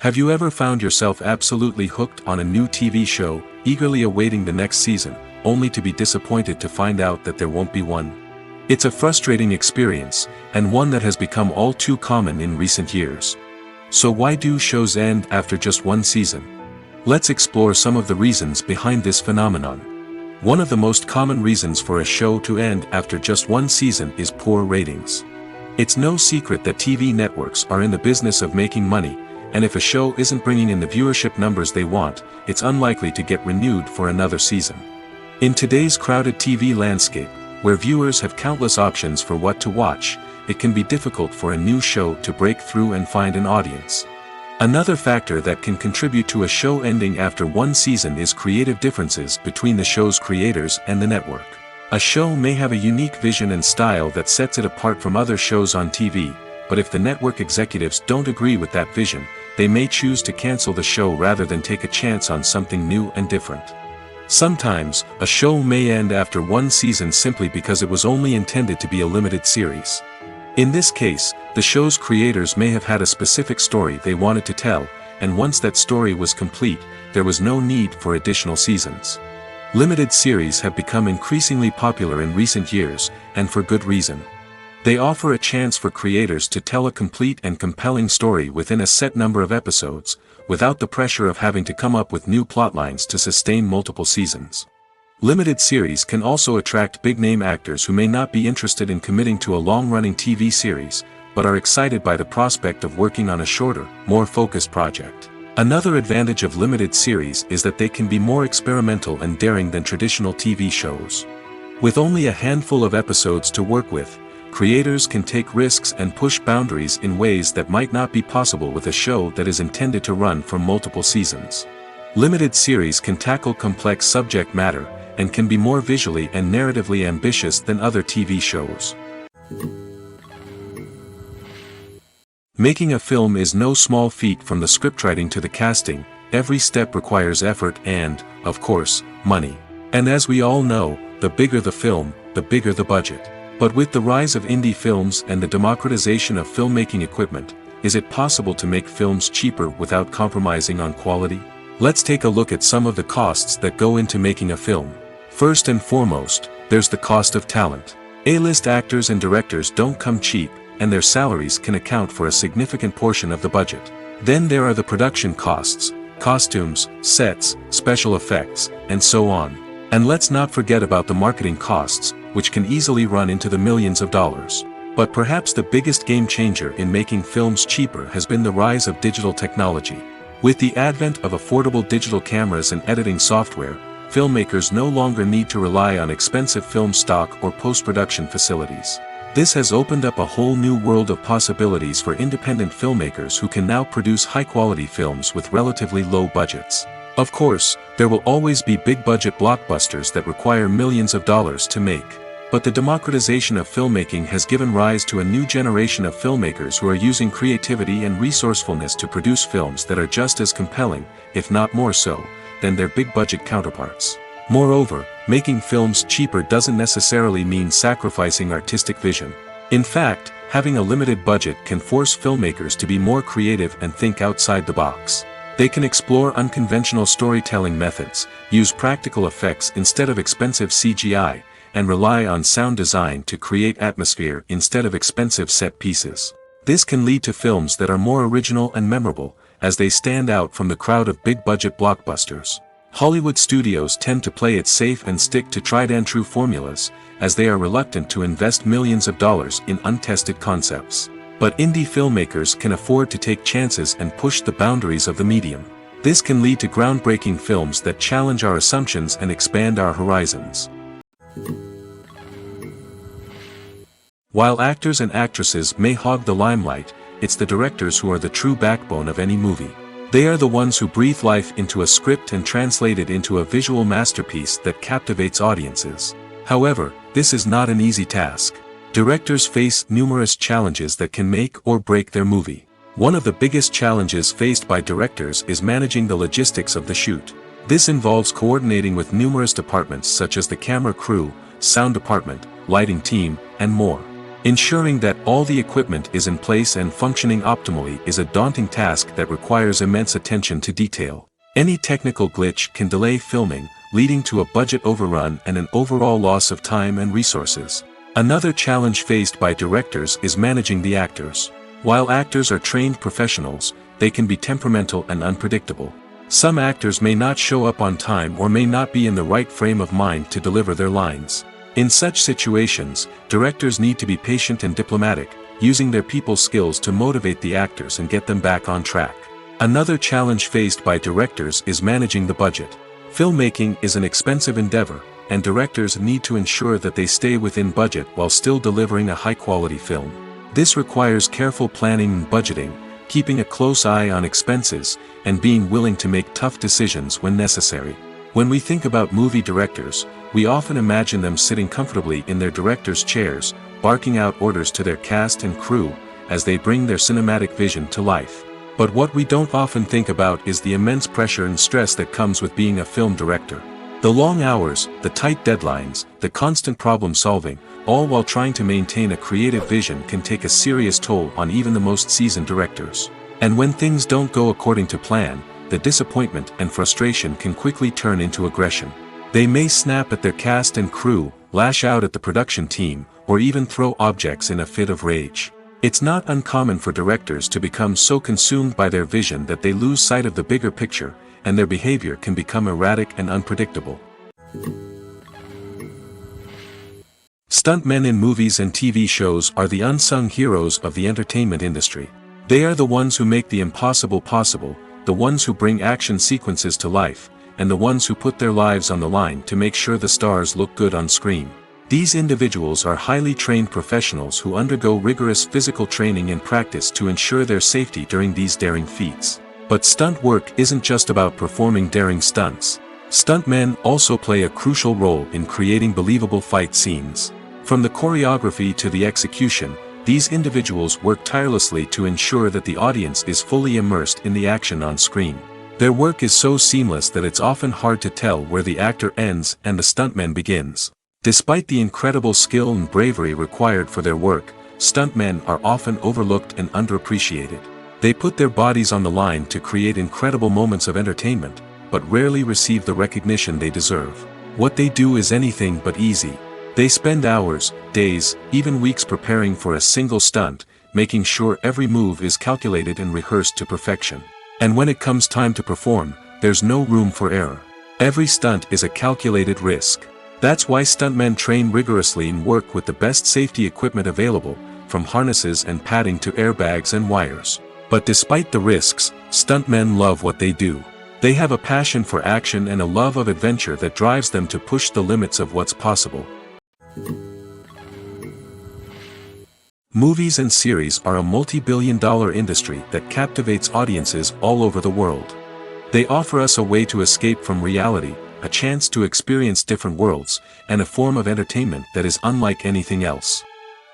Have you ever found yourself absolutely hooked on a new TV show, eagerly awaiting the next season, only to be disappointed to find out that there won't be one? It's a frustrating experience, and one that has become all too common in recent years. So why do shows end after just one season? Let's explore some of the reasons behind this phenomenon. One of the most common reasons for a show to end after just one season is poor ratings. It's no secret that TV networks are in the business of making money, and if a show isn't bringing in the viewership numbers they want, it's unlikely to get renewed for another season. In today's crowded TV landscape, where viewers have countless options for what to watch, it can be difficult for a new show to break through and find an audience. Another factor that can contribute to a show ending after one season is creative differences between the show's creators and the network. A show may have a unique vision and style that sets it apart from other shows on TV, but if the network executives don't agree with that vision, they may choose to cancel the show rather than take a chance on something new and different. Sometimes, a show may end after one season simply because it was only intended to be a limited series. In this case, the show's creators may have had a specific story they wanted to tell, and once that story was complete, there was no need for additional seasons. Limited series have become increasingly popular in recent years, and for good reason. They offer a chance for creators to tell a complete and compelling story within a set number of episodes, without the pressure of having to come up with new plotlines to sustain multiple seasons. Limited series can also attract big-name actors who may not be interested in committing to a long-running TV series, but are excited by the prospect of working on a shorter, more focused project. Another advantage of limited series is that they can be more experimental and daring than traditional TV shows. With only a handful of episodes to work with, creators can take risks and push boundaries in ways that might not be possible with a show that is intended to run for multiple seasons. Limited series can tackle complex subject matter, and can be more visually and narratively ambitious than other TV shows. Making a film is no small feat. From the scriptwriting to the casting, every step requires effort and, of course, money. And as we all know, the bigger the film, the bigger the budget. But with the rise of indie films and the democratization of filmmaking equipment, is it possible to make films cheaper without compromising on quality? Let's take a look at some of the costs that go into making a film. First and foremost, there's the cost of talent. A-list actors and directors don't come cheap, and their salaries can account for a significant portion of the budget. Then there are the production costs, costumes, sets, special effects, and so on. And let's not forget about the marketing costs, which can easily run into the millions of dollars. But perhaps the biggest game changer in making films cheaper has been the rise of digital technology. With the advent of affordable digital cameras and editing software, filmmakers no longer need to rely on expensive film stock or post-production facilities. This has opened up a whole new world of possibilities for independent filmmakers who can now produce high-quality films with relatively low budgets. Of course, there will always be big-budget blockbusters that require millions of dollars to make. But the democratization of filmmaking has given rise to a new generation of filmmakers who are using creativity and resourcefulness to produce films that are just as compelling, if not more so, than their big-budget counterparts. Moreover, making films cheaper doesn't necessarily mean sacrificing artistic vision. In fact, having a limited budget can force filmmakers to be more creative and think outside the box. They can explore unconventional storytelling methods, use practical effects instead of expensive CGI, and rely on sound design to create atmosphere instead of expensive set pieces. This can lead to films that are more original and memorable, as they stand out from the crowd of big-budget blockbusters. Hollywood studios tend to play it safe and stick to tried-and-true formulas, as they are reluctant to invest millions of dollars in untested concepts. But indie filmmakers can afford to take chances and push the boundaries of the medium. This can lead to groundbreaking films that challenge our assumptions and expand our horizons. While actors and actresses may hog the limelight, it's the directors who are the true backbone of any movie. They are the ones who breathe life into a script and translate it into a visual masterpiece that captivates audiences. However, this is not an easy task. Directors face numerous challenges that can make or break their movie. One of the biggest challenges faced by directors is managing the logistics of the shoot. This involves coordinating with numerous departments such as the camera crew, sound department, lighting team, and more. Ensuring that all the equipment is in place and functioning optimally is a daunting task that requires immense attention to detail. Any technical glitch can delay filming, leading to a budget overrun and an overall loss of time and resources. Another challenge faced by directors is managing the actors. While actors are trained professionals, they can be temperamental and unpredictable. Some actors may not show up on time or may not be in the right frame of mind to deliver their lines. In such situations, directors need to be patient and diplomatic, using their people skills to motivate the actors and get them back on track. Another challenge faced by directors is managing the budget. Filmmaking is an expensive endeavor, and directors need to ensure that they stay within budget while still delivering a high-quality film. This requires careful planning and budgeting, keeping a close eye on expenses, and being willing to make tough decisions when necessary. When we think about movie directors, we often imagine them sitting comfortably in their director's chairs, barking out orders to their cast and crew, as they bring their cinematic vision to life. But what we don't often think about is the immense pressure and stress that comes with being a film director. The long hours, the tight deadlines, the constant problem solving, all while trying to maintain a creative vision can take a serious toll on even the most seasoned directors. And when things don't go according to plan, the disappointment and frustration can quickly turn into aggression. They may snap at their cast and crew, lash out at the production team, or even throw objects in a fit of rage. It's not uncommon for directors to become so consumed by their vision that they lose sight of the bigger picture, and their behavior can become erratic and unpredictable. Stuntmen in movies and TV shows are the unsung heroes of the entertainment industry. They are the ones who make the impossible possible, the ones who bring action sequences to life, and the ones who put their lives on the line to make sure the stars look good on screen. These individuals are highly trained professionals who undergo rigorous physical training and practice to ensure their safety during these daring feats. But stunt work isn't just about performing daring stunts. Stuntmen also play a crucial role in creating believable fight scenes. From the choreography to the execution, these individuals work tirelessly to ensure that the audience is fully immersed in the action on screen. Their work is so seamless that it's often hard to tell where the actor ends and the stuntman begins. Despite the incredible skill and bravery required for their work, stuntmen are often overlooked and underappreciated. They put their bodies on the line to create incredible moments of entertainment, but rarely receive the recognition they deserve. What they do is anything but easy. They spend hours, days, even weeks preparing for a single stunt, making sure every move is calculated and rehearsed to perfection. And when it comes time to perform, there's no room for error. Every stunt is a calculated risk. That's why stuntmen train rigorously and work with the best safety equipment available, from harnesses and padding to airbags and wires. But despite the risks, stuntmen love what they do. They have a passion for action and a love of adventure that drives them to push the limits of what's possible. Movies and series are a multi-billion-dollar industry that captivates audiences all over the world. They offer us a way to escape from reality, a chance to experience different worlds, and a form of entertainment that is unlike anything else.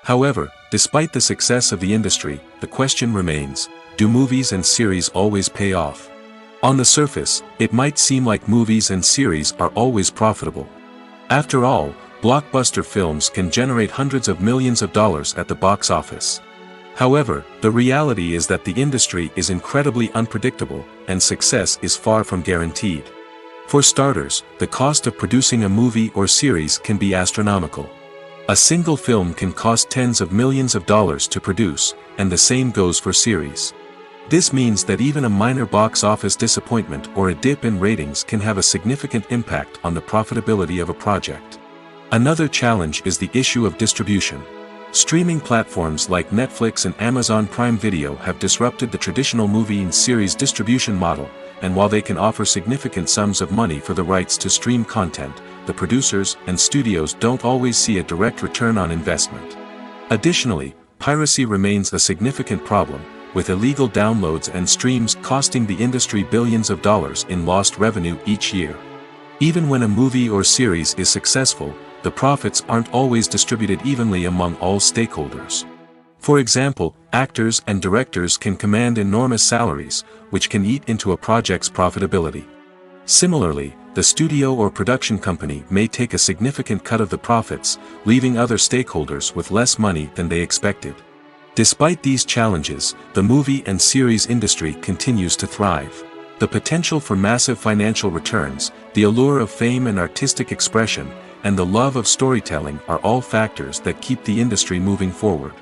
However, despite the success of the industry, the question remains, do movies and series always pay off? On the surface, it might seem like movies and series are always profitable. After all, blockbuster films can generate hundreds of millions of dollars at the box office. However, the reality is that the industry is incredibly unpredictable, and success is far from guaranteed. For starters, the cost of producing a movie or series can be astronomical. A single film can cost tens of millions of dollars to produce, and the same goes for series. This means that even a minor box office disappointment or a dip in ratings can have a significant impact on the profitability of a project. Another challenge is the issue of distribution. Streaming platforms like Netflix and Amazon Prime Video have disrupted the traditional movie and series distribution model, and while they can offer significant sums of money for the rights to stream content, the producers and studios don't always see a direct return on investment. Additionally, piracy remains a significant problem, with illegal downloads and streams costing the industry billions of dollars in lost revenue each year. Even when a movie or series is successful, the profits aren't always distributed evenly among all stakeholders. For example, actors and directors can command enormous salaries, which can eat into a project's profitability. Similarly, the studio or production company may take a significant cut of the profits, leaving other stakeholders with less money than they expected. Despite these challenges, the movie and series industry continues to thrive. The potential for massive financial returns, the allure of fame and artistic expression, and the love of storytelling are all factors that keep the industry moving forward.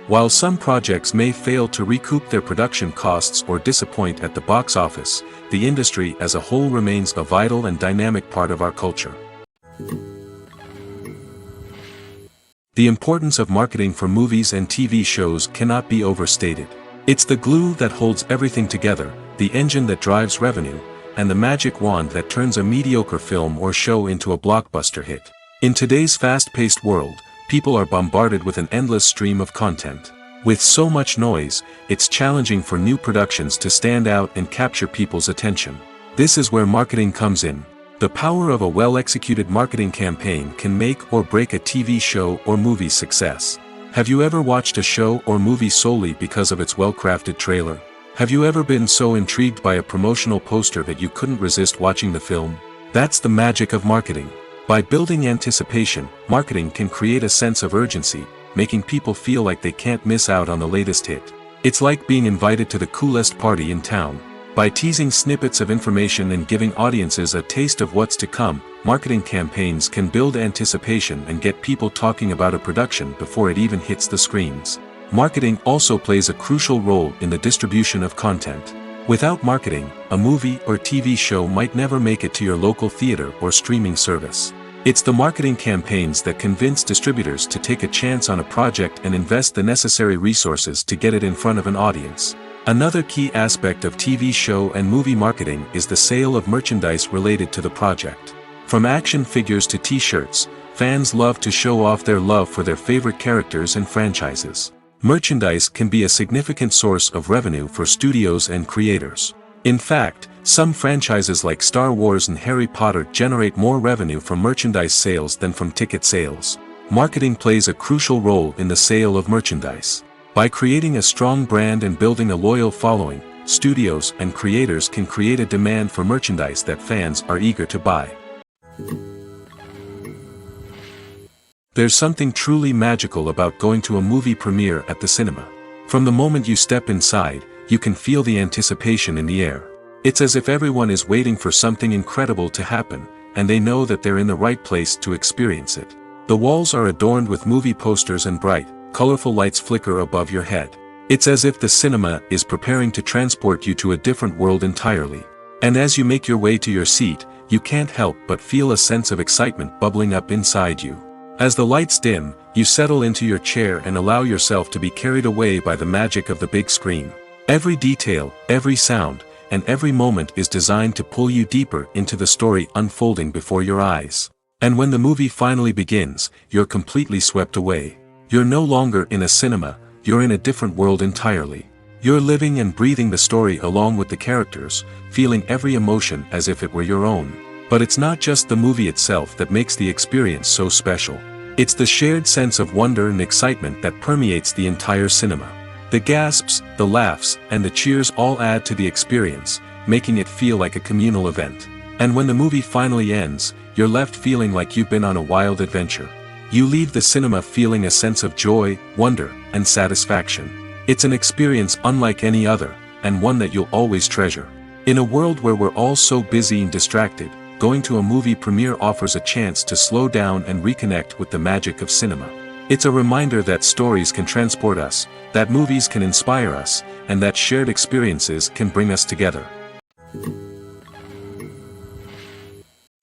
While some projects may fail to recoup their production costs or disappoint at the box office, the industry as a whole remains a vital and dynamic part of our culture. The importance of marketing for movies and TV shows cannot be overstated. It's the glue that holds everything together, the engine that drives revenue, and the magic wand that turns a mediocre film or show into a blockbuster hit. In today's fast-paced world, people are bombarded with an endless stream of content. With so much noise, it's challenging for new productions to stand out and capture people's attention. This is where marketing comes in. The power of a well-executed marketing campaign can make or break a TV show or movie's success. Have you ever watched a show or movie solely because of its well-crafted trailer? Have you ever been so intrigued by a promotional poster that you couldn't resist watching the film? That's the magic of marketing. By building anticipation, marketing can create a sense of urgency, making people feel like they can't miss out on the latest hit. It's like being invited to the coolest party in town. By teasing snippets of information and giving audiences a taste of what's to come, marketing campaigns can build anticipation and get people talking about a production before it even hits the screens. Marketing also plays a crucial role in the distribution of content. Without marketing, a movie or TV show might never make it to your local theater or streaming service. It's the marketing campaigns that convince distributors to take a chance on a project and invest the necessary resources to get it in front of an audience. Another key aspect of TV show and movie marketing is the sale of merchandise related to the project. From action figures to t-shirts, fans love to show off their love for their favorite characters and franchises. Merchandise can be a significant source of revenue for studios and creators. In fact, some franchises like Star Wars and Harry Potter generate more revenue from merchandise sales than from ticket sales. Marketing plays a crucial role in the sale of merchandise. By creating a strong brand and building a loyal following, studios and creators can create a demand for merchandise that fans are eager to buy. There's something truly magical about going to a movie premiere at the cinema. From the moment you step inside, you can feel the anticipation in the air. It's as if everyone is waiting for something incredible to happen, and they know that they're in the right place to experience it. The walls are adorned with movie posters and bright, colorful lights flicker above your head. It's as if the cinema is preparing to transport you to a different world entirely. And as you make your way to your seat, you can't help but feel a sense of excitement bubbling up inside you. As the lights dim, you settle into your chair and allow yourself to be carried away by the magic of the big screen. Every detail, every sound, and every moment is designed to pull you deeper into the story unfolding before your eyes. And when the movie finally begins, you're completely swept away. You're no longer in a cinema, you're in a different world entirely. You're living and breathing the story along with the characters, feeling every emotion as if it were your own. But it's not just the movie itself that makes the experience so special. It's the shared sense of wonder and excitement that permeates the entire cinema. The gasps, the laughs, and the cheers all add to the experience, making it feel like a communal event. And when the movie finally ends, you're left feeling like you've been on a wild adventure. You leave the cinema feeling a sense of joy, wonder, and satisfaction. It's an experience unlike any other, and one that you'll always treasure. In a world where we're all so busy and distracted, going to a movie premiere offers a chance to slow down and reconnect with the magic of cinema. It's a reminder that stories can transport us, that movies can inspire us, and that shared experiences can bring us together.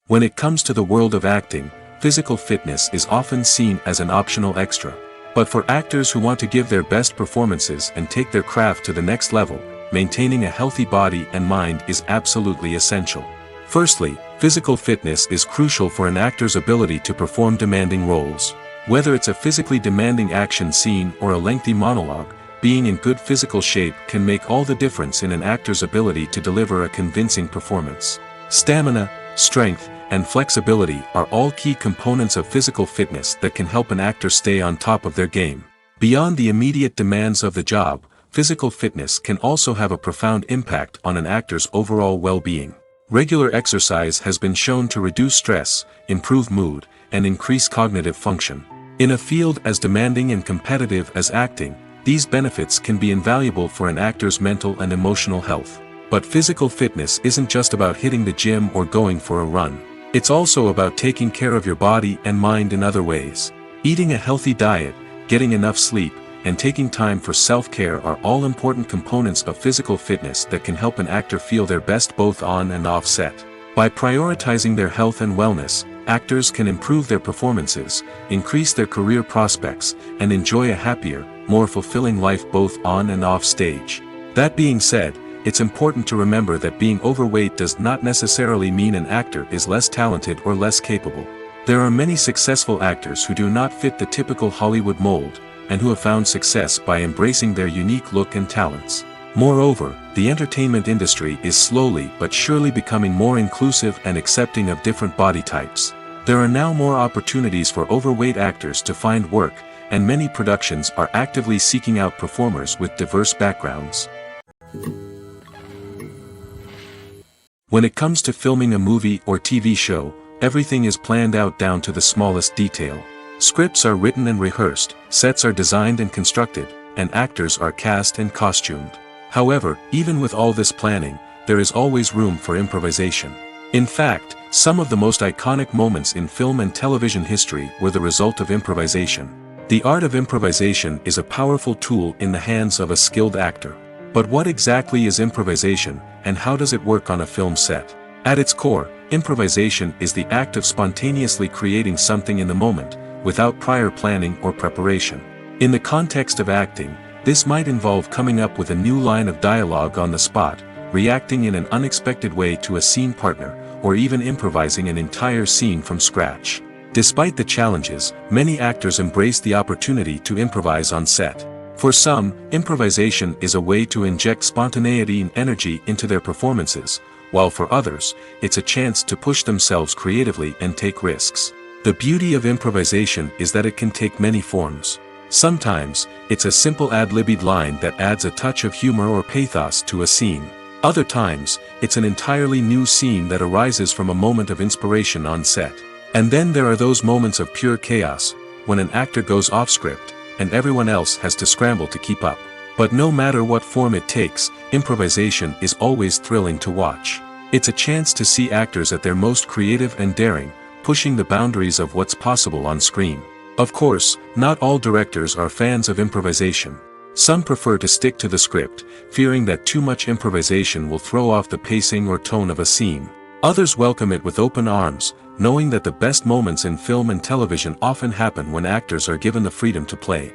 When it comes to the world of acting, physical fitness is often seen as an optional extra. But for actors who want to give their best performances and take their craft to the next level, maintaining a healthy body and mind is absolutely essential. Firstly, physical fitness is crucial for an actor's ability to perform demanding roles. Whether it's a physically demanding action scene or a lengthy monologue, being in good physical shape can make all the difference in an actor's ability to deliver a convincing performance. Stamina, strength, and flexibility are all key components of physical fitness that can help an actor stay on top of their game. Beyond the immediate demands of the job, physical fitness can also have a profound impact on an actor's overall well-being. Regular exercise has been shown to reduce stress, improve mood, and increase cognitive function. In a field as demanding and competitive as acting, these benefits can be invaluable for an actor's mental and emotional health. But physical fitness isn't just about hitting the gym or going for a run. It's also about taking care of your body and mind in other ways. Eating a healthy diet, getting enough sleep, and taking time for self-care are all important components of physical fitness that can help an actor feel their best both on and off set. By prioritizing their health and wellness, actors can improve their performances, increase their career prospects, and enjoy a happier, more fulfilling life both on and off stage. That being said, it's important to remember that being overweight does not necessarily mean an actor is less talented or less capable. There are many successful actors who do not fit the typical Hollywood mold, and who have found success by embracing their unique look and talents. Moreover, the entertainment industry is slowly but surely becoming more inclusive and accepting of different body types. There are now more opportunities for overweight actors to find work, and many productions are actively seeking out performers with diverse backgrounds. When it comes to filming a movie or TV show, everything is planned out down to the smallest detail. Scripts are written and rehearsed, sets are designed and constructed, and actors are cast and costumed. However, even with all this planning, there is always room for improvisation. In fact, some of the most iconic moments in film and television history were the result of improvisation. The art of improvisation is a powerful tool in the hands of a skilled actor. But what exactly is improvisation, and how does it work on a film set? At its core, improvisation is the act of spontaneously creating something in the moment, without prior planning or preparation. In the context of acting, this might involve coming up with a new line of dialogue on the spot, reacting in an unexpected way to a scene partner, or even improvising an entire scene from scratch. Despite the challenges, many actors embrace the opportunity to improvise on set. For some, improvisation is a way to inject spontaneity and energy into their performances, while for others, it's a chance to push themselves creatively and take risks. The beauty of improvisation is that it can take many forms. Sometimes, it's a simple ad-libbed line that adds a touch of humor or pathos to a scene. Other times, it's an entirely new scene that arises from a moment of inspiration on set. And then there are those moments of pure chaos, when an actor goes off script, and everyone else has to scramble to keep up. But no matter what form it takes, improvisation is always thrilling to watch. It's a chance to see actors at their most creative and daring, pushing the boundaries of what's possible on screen. Of course, not all directors are fans of improvisation. Some prefer to stick to the script, fearing that too much improvisation will throw off the pacing or tone of a scene. Others welcome it with open arms, knowing that the best moments in film and television often happen when actors are given the freedom to play.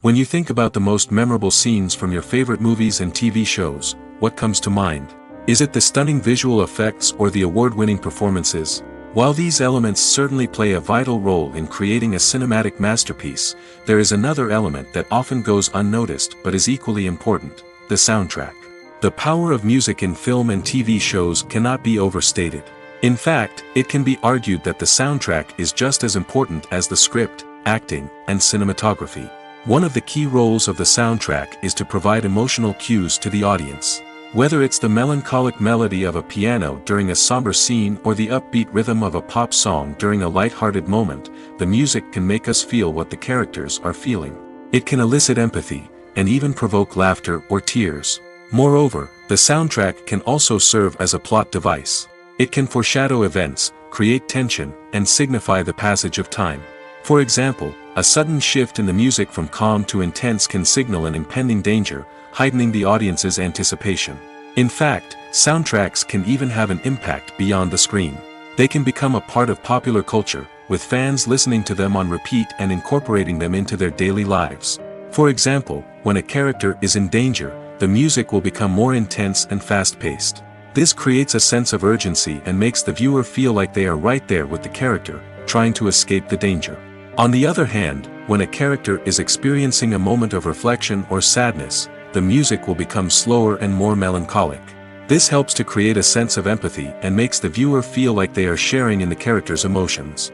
When you think about the most memorable scenes from your favorite movies and TV shows, what comes to mind? Is it the stunning visual effects or the award-winning performances? While these elements certainly play a vital role in creating a cinematic masterpiece, there is another element that often goes unnoticed but is equally important: the soundtrack. The power of music in film and TV shows cannot be overstated. In fact, it can be argued that the soundtrack is just as important as the script, acting, and cinematography. One of the key roles of the soundtrack is to provide emotional cues to the audience. Whether it's the melancholic melody of a piano during a somber scene or the upbeat rhythm of a pop song during a light-hearted moment, the music can make us feel what the characters are feeling. It can elicit empathy, and even provoke laughter or tears. Moreover, the soundtrack can also serve as a plot device. It can foreshadow events, create tension, and signify the passage of time. For example, a sudden shift in the music from calm to intense can signal an impending danger, heightening the audience's anticipation. In fact, soundtracks can even have an impact beyond the screen. They can become a part of popular culture, with fans listening to them on repeat and incorporating them into their daily lives. For example, when a character is in danger, the music will become more intense and fast-paced. This creates a sense of urgency and makes the viewer feel like they are right there with the character, trying to escape the danger. On the other hand, when a character is experiencing a moment of reflection or sadness, the music will become slower and more melancholic. This helps to create a sense of empathy and makes the viewer feel like they are sharing in the character's emotions.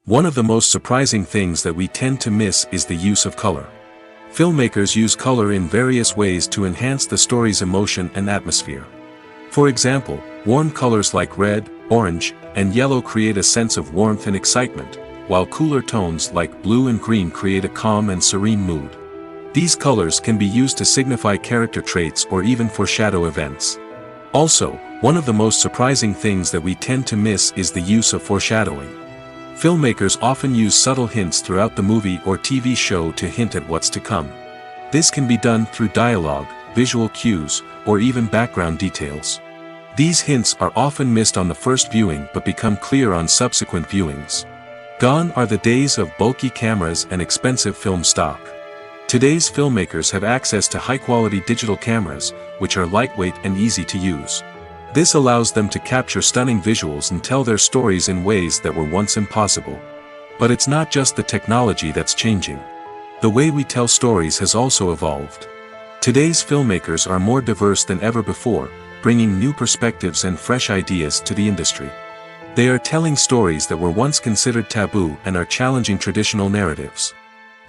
One of the most surprising things that we tend to miss is the use of color. Filmmakers use color in various ways to enhance the story's emotion and atmosphere. For example, warm colors like red, orange, and yellow create a sense of warmth and excitement, while cooler tones like blue and green create a calm and serene mood. These colors can be used to signify character traits or even foreshadow events. Also, one of the most surprising things that we tend to miss is the use of foreshadowing. Filmmakers often use subtle hints throughout the movie or TV show to hint at what's to come. This can be done through dialogue, visual cues, or even background details. These hints are often missed on the first viewing but become clear on subsequent viewings. Gone are the days of bulky cameras and expensive film stock. Today's filmmakers have access to high-quality digital cameras, which are lightweight and easy to use. This allows them to capture stunning visuals and tell their stories in ways that were once impossible. But it's not just the technology that's changing. The way we tell stories has also evolved. Today's filmmakers are more diverse than ever before, bringing new perspectives and fresh ideas to the industry. They are telling stories that were once considered taboo and are challenging traditional narratives.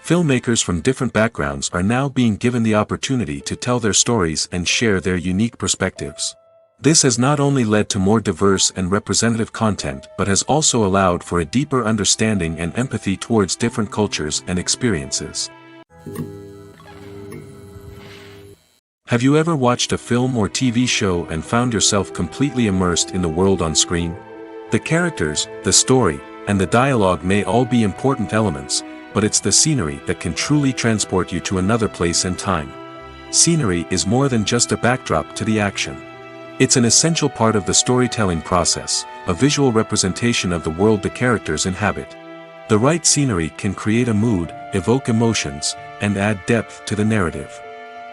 Filmmakers from different backgrounds are now being given the opportunity to tell their stories and share their unique perspectives. This has not only led to more diverse and representative content but has also allowed for a deeper understanding and empathy towards different cultures and experiences. Have you ever watched a film or TV show and found yourself completely immersed in the world on screen? The characters, the story, and the dialogue may all be important elements, but it's the scenery that can truly transport you to another place and time. Scenery is more than just a backdrop to the action. It's an essential part of the storytelling process, a visual representation of the world the characters inhabit. The right scenery can create a mood, evoke emotions, and add depth to the narrative.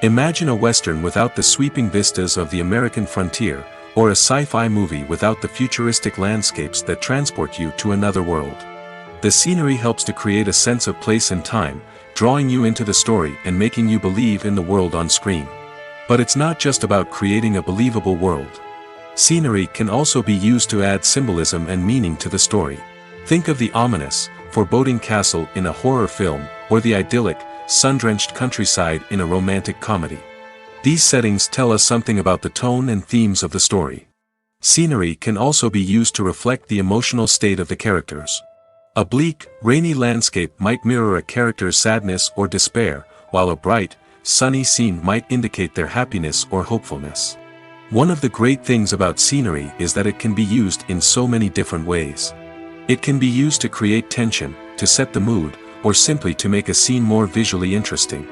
Imagine a Western without the sweeping vistas of the American frontier, or a sci-fi movie without the futuristic landscapes that transport you to another world. The scenery helps to create a sense of place and time, drawing you into the story and making you believe in the world on screen. But it's not just about creating a believable world. Scenery can also be used to add symbolism and meaning to the story. Think of the ominous, foreboding castle in a horror film, or the idyllic, sun-drenched countryside in a romantic comedy. These settings tell us something about the tone and themes of the story. Scenery can also be used to reflect the emotional state of the characters. A bleak, rainy landscape might mirror a character's sadness or despair, while a bright, sunny scene might indicate their happiness or hopefulness. One of the great things about scenery is that it can be used in so many different ways. It can be used to create tension, to set the mood, or simply to make a scene more visually interesting.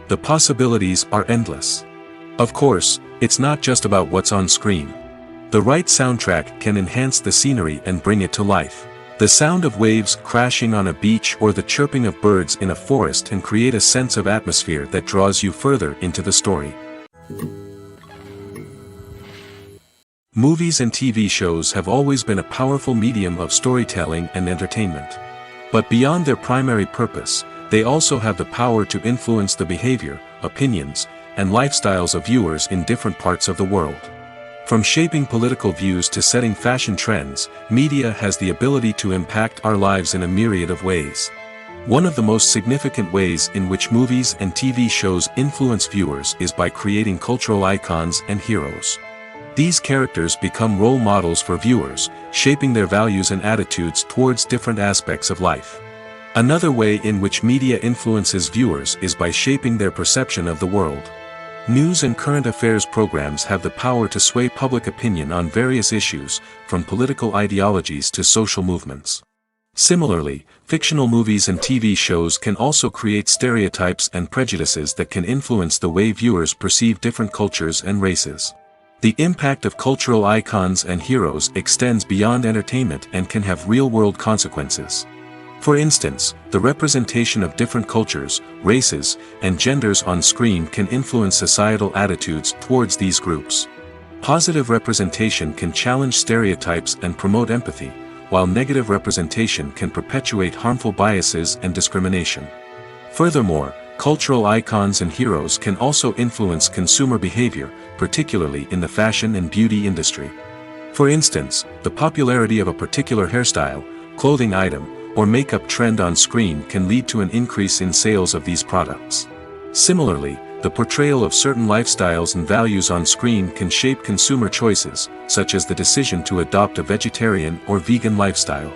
The possibilities are endless. Of course, it's not just about what's on screen. The right soundtrack can enhance the scenery and bring it to life. The sound of waves crashing on a beach or the chirping of birds in a forest can create a sense of atmosphere that draws you further into the story. Movies and TV shows have always been a powerful medium of storytelling and entertainment. But beyond their primary purpose, they also have the power to influence the behavior, opinions, and lifestyles of viewers in different parts of the world. From shaping political views to setting fashion trends, media has the ability to impact our lives in a myriad of ways. One of the most significant ways in which movies and TV shows influence viewers is by creating cultural icons and heroes. These characters become role models for viewers, shaping their values and attitudes towards different aspects of life. Another way in which media influences viewers is by shaping their perception of the world. News and current affairs programs have the power to sway public opinion on various issues, from political ideologies to social movements. Similarly, fictional movies and TV shows can also create stereotypes and prejudices that can influence the way viewers perceive different cultures and races. The impact of cultural icons and heroes extends beyond entertainment and can have real-world consequences. For instance, the representation of different cultures, races, and genders on screen can influence societal attitudes towards these groups. Positive representation can challenge stereotypes and promote empathy, while negative representation can perpetuate harmful biases and discrimination. Furthermore, cultural icons and heroes can also influence consumer behavior, particularly in the fashion and beauty industry. For instance, the popularity of a particular hairstyle, clothing item, or makeup trend on screen can lead to an increase in sales of these products. Similarly, the portrayal of certain lifestyles and values on screen can shape consumer choices, such as the decision to adopt a vegetarian or vegan lifestyle.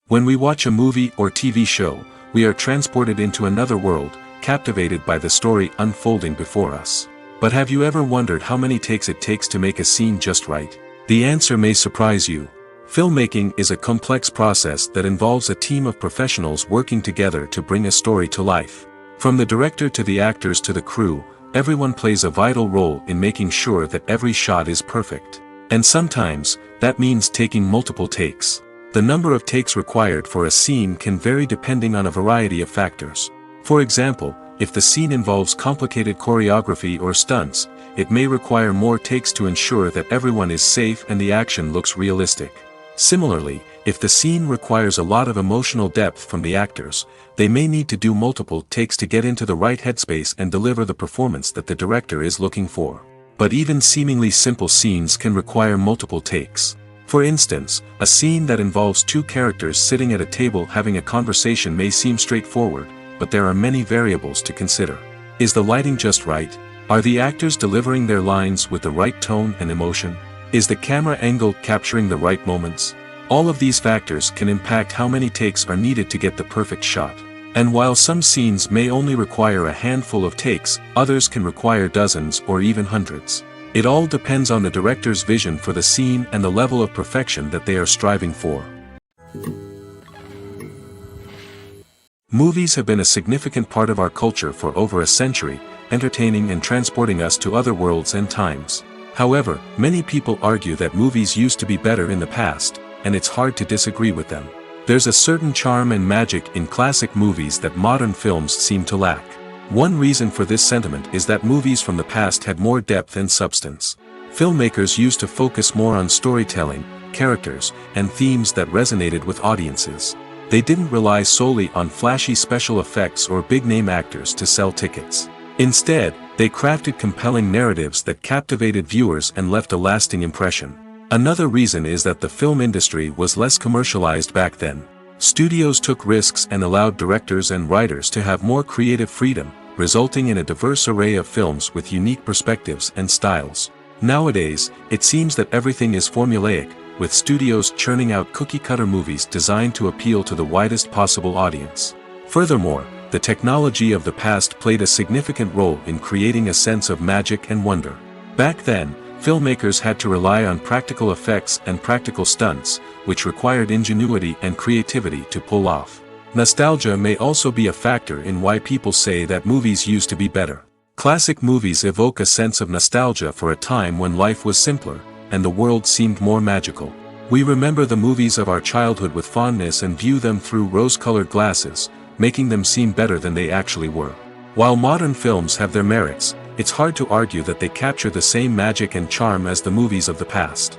When we watch a movie or TV show, we are transported into another world, captivated by the story unfolding before us. But have you ever wondered how many takes it takes to make a scene just right? The answer may surprise you. Filmmaking is a complex process that involves a team of professionals working together to bring a story to life. From the director to the actors to the crew, everyone plays a vital role in making sure that every shot is perfect. And sometimes, that means taking multiple takes. The number of takes required for a scene can vary depending on a variety of factors. For example, if the scene involves complicated choreography or stunts, it may require more takes to ensure that everyone is safe and the action looks realistic. Similarly, if the scene requires a lot of emotional depth from the actors, they may need to do multiple takes to get into the right headspace and deliver the performance that the director is looking for. But even seemingly simple scenes can require multiple takes. For instance, a scene that involves two characters sitting at a table having a conversation may seem straightforward, but there are many variables to consider. Is the lighting just right? Are the actors delivering their lines with the right tone and emotion? Is the camera angle capturing the right moments? All of these factors can impact how many takes are needed to get the perfect shot. And while some scenes may only require a handful of takes, others can require dozens or even hundreds. It all depends on the director's vision for the scene and the level of perfection that they are striving for. Movies have been a significant part of our culture for over a century, entertaining and transporting us to other worlds and times. However, many people argue that movies used to be better in the past, and it's hard to disagree with them. There's a certain charm and magic in classic movies that modern films seem to lack. One reason for this sentiment is that movies from the past had more depth and substance. Filmmakers used to focus more on storytelling, characters, and themes that resonated with audiences. They didn't rely solely on flashy special effects or big-name actors to sell tickets. Instead, they crafted compelling narratives that captivated viewers and left a lasting impression. Another reason is that the film industry was less commercialized back then. Studios took risks and allowed directors and writers to have more creative freedom, resulting in a diverse array of films with unique perspectives and styles. Nowadays, it seems that everything is formulaic, with studios churning out cookie-cutter movies designed to appeal to the widest possible audience. Furthermore, the technology of the past played a significant role in creating a sense of magic and wonder. Back then, filmmakers had to rely on practical effects and practical stunts, which required ingenuity and creativity to pull off. Nostalgia may also be a factor in why people say that movies used to be better. Classic movies evoke a sense of nostalgia for a time when life was simpler, and the world seemed more magical. We remember the movies of our childhood with fondness and view them through rose-colored glasses, making them seem better than they actually were. While modern films have their merits, it's hard to argue that they capture the same magic and charm as the movies of the past.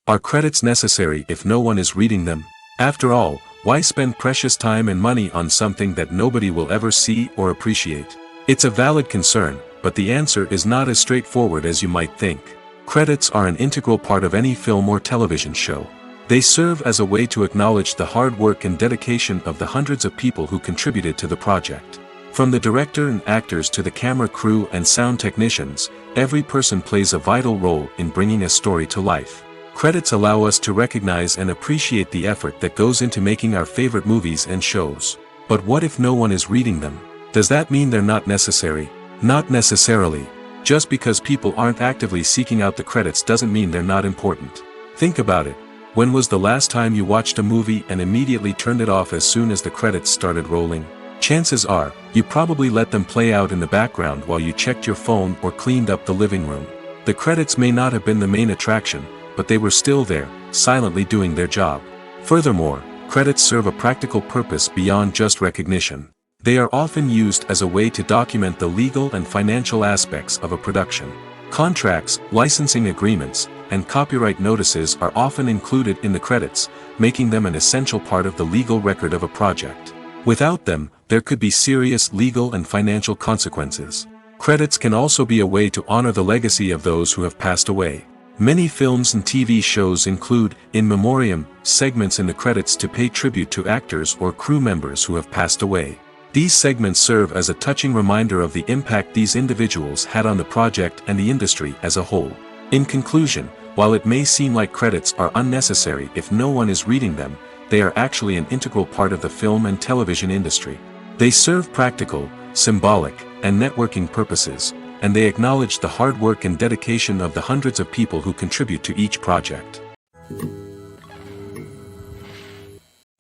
Are credits necessary if no one is reading them? After all, why spend precious time and money on something that nobody will ever see or appreciate? It's a valid concern, but the answer is not as straightforward as you might think. Credits are an integral part of any film or television show. They serve as a way to acknowledge the hard work and dedication of the hundreds of people who contributed to the project. From the director and actors to the camera crew and sound technicians, every person plays a vital role in bringing a story to life. Credits allow us to recognize and appreciate the effort that goes into making our favorite movies and shows. But what if no one is reading them? Does that mean they're not necessary? Not necessarily. Just because people aren't actively seeking out the credits doesn't mean they're not important. Think about it. When was the last time you watched a movie and immediately turned it off as soon as the credits started rolling? Chances are, you probably let them play out in the background while you checked your phone or cleaned up the living room. The credits may not have been the main attraction, but they were still there, silently doing their job. Furthermore, credits serve a practical purpose beyond just recognition. They are often used as a way to document the legal and financial aspects of a production. Contracts, licensing agreements, and copyright notices are often included in the credits, making them an essential part of the legal record of a project. Without them, there could be serious legal and financial consequences. Credits can also be a way to honor the legacy of those who have passed away. Many films and TV shows include, in memoriam, segments in the credits to pay tribute to actors or crew members who have passed away. These segments serve as a touching reminder of the impact these individuals had on the project and the industry as a whole. In conclusion, while it may seem like credits are unnecessary if no one is reading them, they are actually an integral part of the film and television industry. They serve practical, symbolic, and networking purposes, and they acknowledge the hard work and dedication of the hundreds of people who contribute to each project.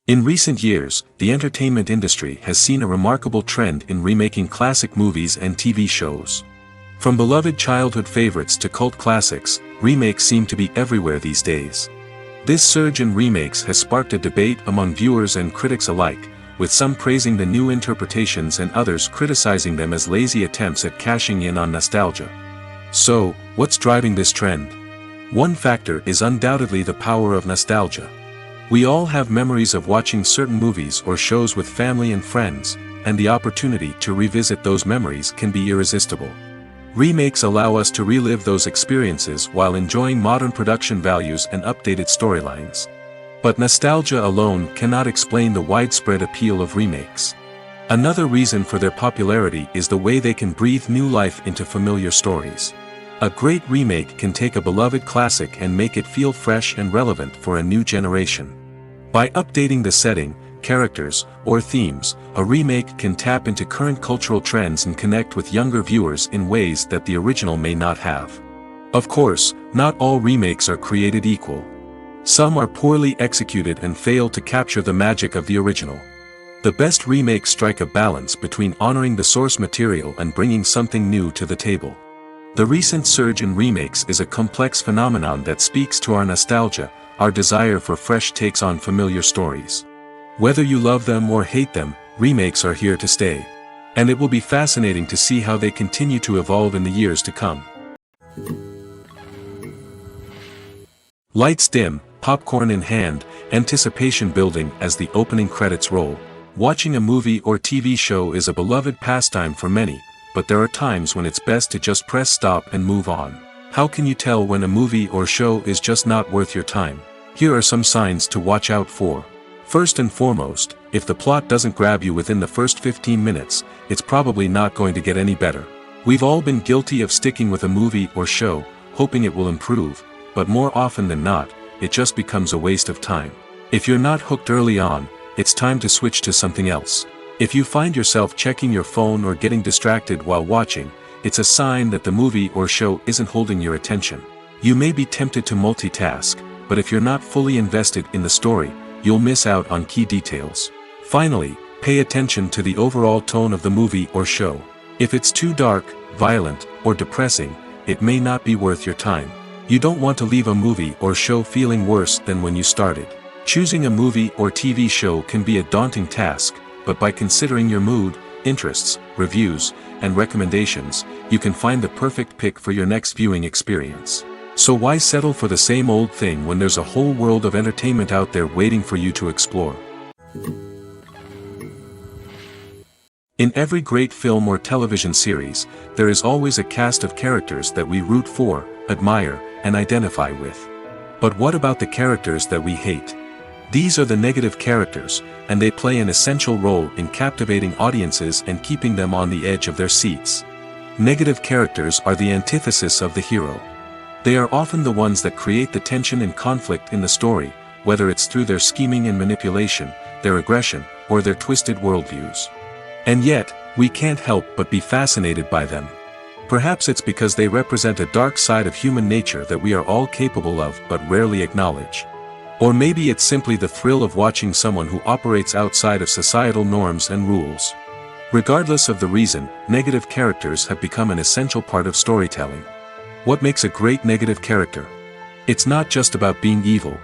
In recent years, the entertainment industry has seen a remarkable trend in remaking classic movies and TV shows. From beloved childhood favorites to cult classics, remakes seem to be everywhere these days. This surge in remakes has sparked a debate among viewers and critics alike, with some praising the new interpretations and others criticizing them as lazy attempts at cashing in on nostalgia. So, what's driving this trend? One factor is undoubtedly the power of nostalgia. We all have memories of watching certain movies or shows with family and friends, and the opportunity to revisit those memories can be irresistible. Remakes allow us to relive those experiences while enjoying modern production values and updated storylines. But nostalgia alone cannot explain the widespread appeal of remakes. Another reason for their popularity is the way they can breathe new life into familiar stories. A great remake can take a beloved classic and make it feel fresh and relevant for a new generation. By updating the setting, characters, or themes, a remake can tap into current cultural trends and connect with younger viewers in ways that the original may not have. Of course, not all remakes are created equal. Some are poorly executed and fail to capture the magic of the original. The best remakes strike a balance between honoring the source material and bringing something new to the table. The recent surge in remakes is a complex phenomenon that speaks to our nostalgia, our desire for fresh takes on familiar stories. Whether you love them or hate them, remakes are here to stay. And it will be fascinating to see how they continue to evolve in the years to come. Lights dim, popcorn in hand, anticipation building as the opening credits roll. Watching a movie or TV show is a beloved pastime for many, but there are times when it's best to just press stop and move on. How can you tell when a movie or show is just not worth your time? Here are some signs to watch out for. First and foremost, if the plot doesn't grab you within the first 15 minutes, it's probably not going to get any better. We've all been guilty of sticking with a movie or show, hoping it will improve, but more often than not, it just becomes a waste of time. If you're not hooked early on, it's time to switch to something else. If you find yourself checking your phone or getting distracted while watching, it's a sign that the movie or show isn't holding your attention. You may be tempted to multitask, but if you're not fully invested in the story, you'll miss out on key details. Finally, pay attention to the overall tone of the movie or show. If it's too dark, violent, or depressing, it may not be worth your time. You don't want to leave a movie or show feeling worse than when you started. Choosing a movie or TV show can be a daunting task, but by considering your mood, interests, reviews, and recommendations, you can find the perfect pick for your next viewing experience. So why settle for the same old thing when there's a whole world of entertainment out there waiting for you to explore? In every great film or television series, there is always a cast of characters that we root for, admire, and identify with. But what about the characters that we hate? These are the negative characters, and they play an essential role in captivating audiences and keeping them on the edge of their seats. Negative characters are the antithesis of the hero. They are often the ones that create the tension and conflict in the story, whether it's through their scheming and manipulation, their aggression, or their twisted worldviews. And yet, we can't help but be fascinated by them. Perhaps it's because they represent a dark side of human nature that we are all capable of but rarely acknowledge. Or maybe it's simply the thrill of watching someone who operates outside of societal norms and rules. Regardless of the reason, negative characters have become an essential part of storytelling. What makes a great negative character? It's not just about being evil.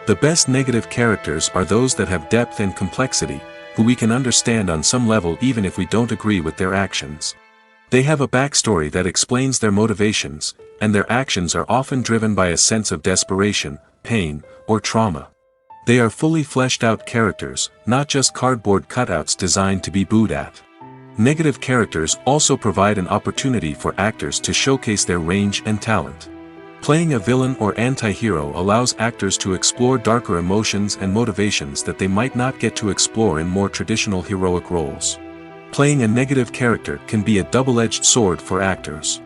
The best negative characters are those that have depth and complexity, who we can understand on some level even if we don't agree with their actions. They have a backstory that explains their motivations, and their actions are often driven by a sense of desperation, pain, or trauma. They are fully fleshed out characters, not just cardboard cutouts designed to be booed at. Negative characters also provide an opportunity for actors to showcase their range and talent. Playing a villain or anti-hero allows actors to explore darker emotions and motivations that they might not get to explore in more traditional heroic roles. Playing a negative character can be a double-edged sword for actors.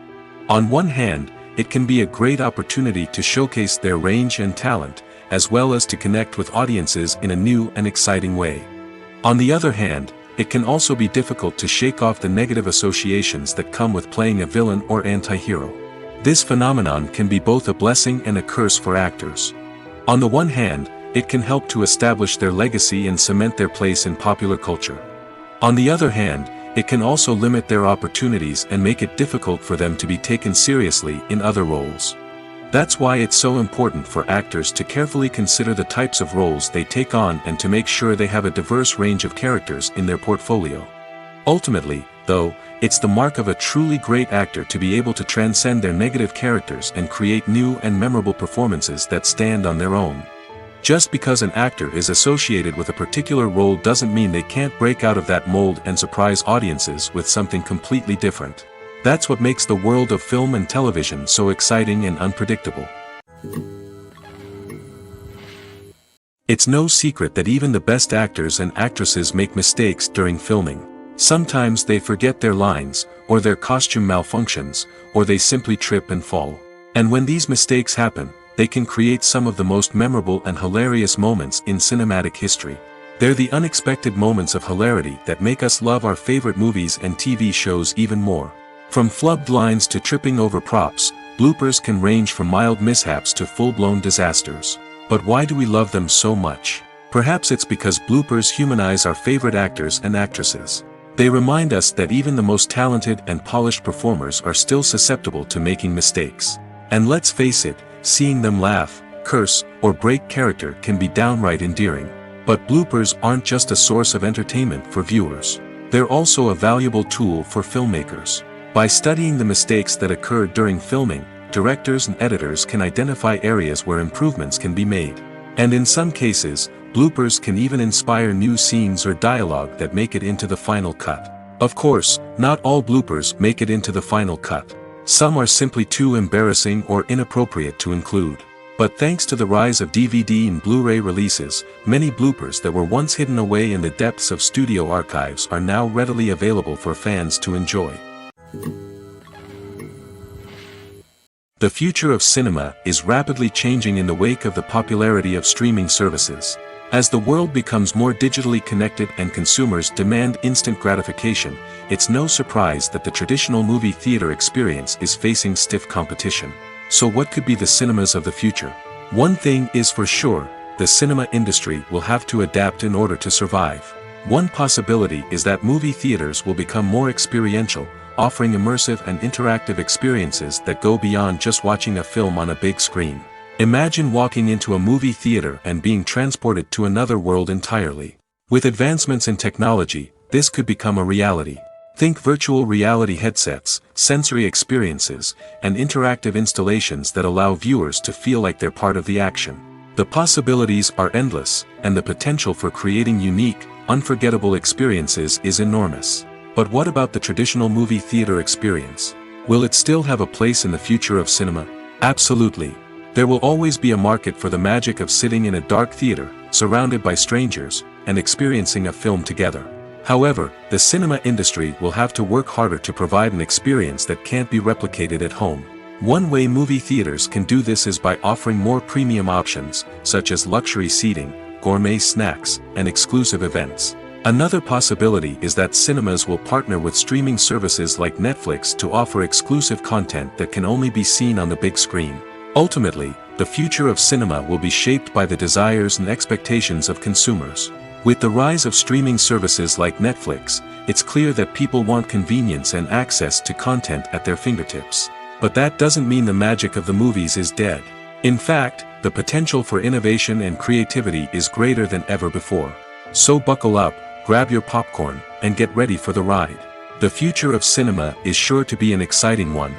On one hand, it can be a great opportunity to showcase their range and talent, as well as to connect with audiences in a new and exciting way. On the other hand, it can also be difficult to shake off the negative associations that come with playing a villain or anti-hero. This phenomenon can be both a blessing and a curse for actors. On the one hand, it can help to establish their legacy and cement their place in popular culture. On the other hand, it can also limit their opportunities and make it difficult for them to be taken seriously in other roles. That's why it's so important for actors to carefully consider the types of roles they take on and to make sure they have a diverse range of characters in their portfolio. Ultimately, though, it's the mark of a truly great actor to be able to transcend their negative characters and create new and memorable performances that stand on their own. Just because an actor is associated with a particular role doesn't mean they can't break out of that mold and surprise audiences with something completely different. That's what makes the world of film and television so exciting and unpredictable. It's no secret that even the best actors and actresses make mistakes during filming. Sometimes they forget their lines, or their costume malfunctions, or they simply trip and fall. And when these mistakes happen, they can create some of the most memorable and hilarious moments in cinematic history. They're the unexpected moments of hilarity that make us love our favorite movies and TV shows even more. From flubbed lines to tripping over props, bloopers can range from mild mishaps to full-blown disasters. But why do we love them so much? Perhaps it's because bloopers humanize our favorite actors and actresses. They remind us that even the most talented and polished performers are still susceptible to making mistakes. And let's face it, seeing them laugh, curse, or break character can be downright endearing. But bloopers aren't just a source of entertainment for viewers. They're also a valuable tool for filmmakers. By studying the mistakes that occurred during filming, directors and editors can identify areas where improvements can be made. And in some cases, bloopers can even inspire new scenes or dialogue that make it into the final cut. Of course, not all bloopers make it into the final cut. Some are simply too embarrassing or inappropriate to include. But thanks to the rise of DVD and Blu-ray releases, many bloopers that were once hidden away in the depths of studio archives are now readily available for fans to enjoy. The future of cinema is rapidly changing in the wake of the popularity of streaming services. As the world becomes more digitally connected and consumers demand instant gratification, it's no surprise that the traditional movie theater experience is facing stiff competition. So what could be the cinemas of the future? One thing is for sure, the cinema industry will have to adapt in order to survive. One possibility is that movie theaters will become more experiential, offering immersive and interactive experiences that go beyond just watching a film on a big screen. Imagine walking into a movie theater and being transported to another world entirely. With advancements in technology, this could become a reality. Think virtual reality headsets, sensory experiences, and interactive installations that allow viewers to feel like they're part of the action. The possibilities are endless, and the potential for creating unique, unforgettable experiences is enormous. But what about the traditional movie theater experience? Will it still have a place in the future of cinema? Absolutely. There will always be a market for the magic of sitting in a dark theater, surrounded by strangers, and experiencing a film together. However, the cinema industry will have to work harder to provide an experience that can't be replicated at home. One way movie theaters can do this is by offering more premium options, such as luxury seating, gourmet snacks, and exclusive events. Another possibility is that cinemas will partner with streaming services like Netflix to offer exclusive content that can only be seen on the big screen. Ultimately, the future of cinema will be shaped by the desires and expectations of consumers. With the rise of streaming services like Netflix, it's clear that people want convenience and access to content at their fingertips. But that doesn't mean the magic of the movies is dead. In fact, the potential for innovation and creativity is greater than ever before. So buckle up, grab your popcorn, and get ready for the ride. The future of cinema is sure to be an exciting one.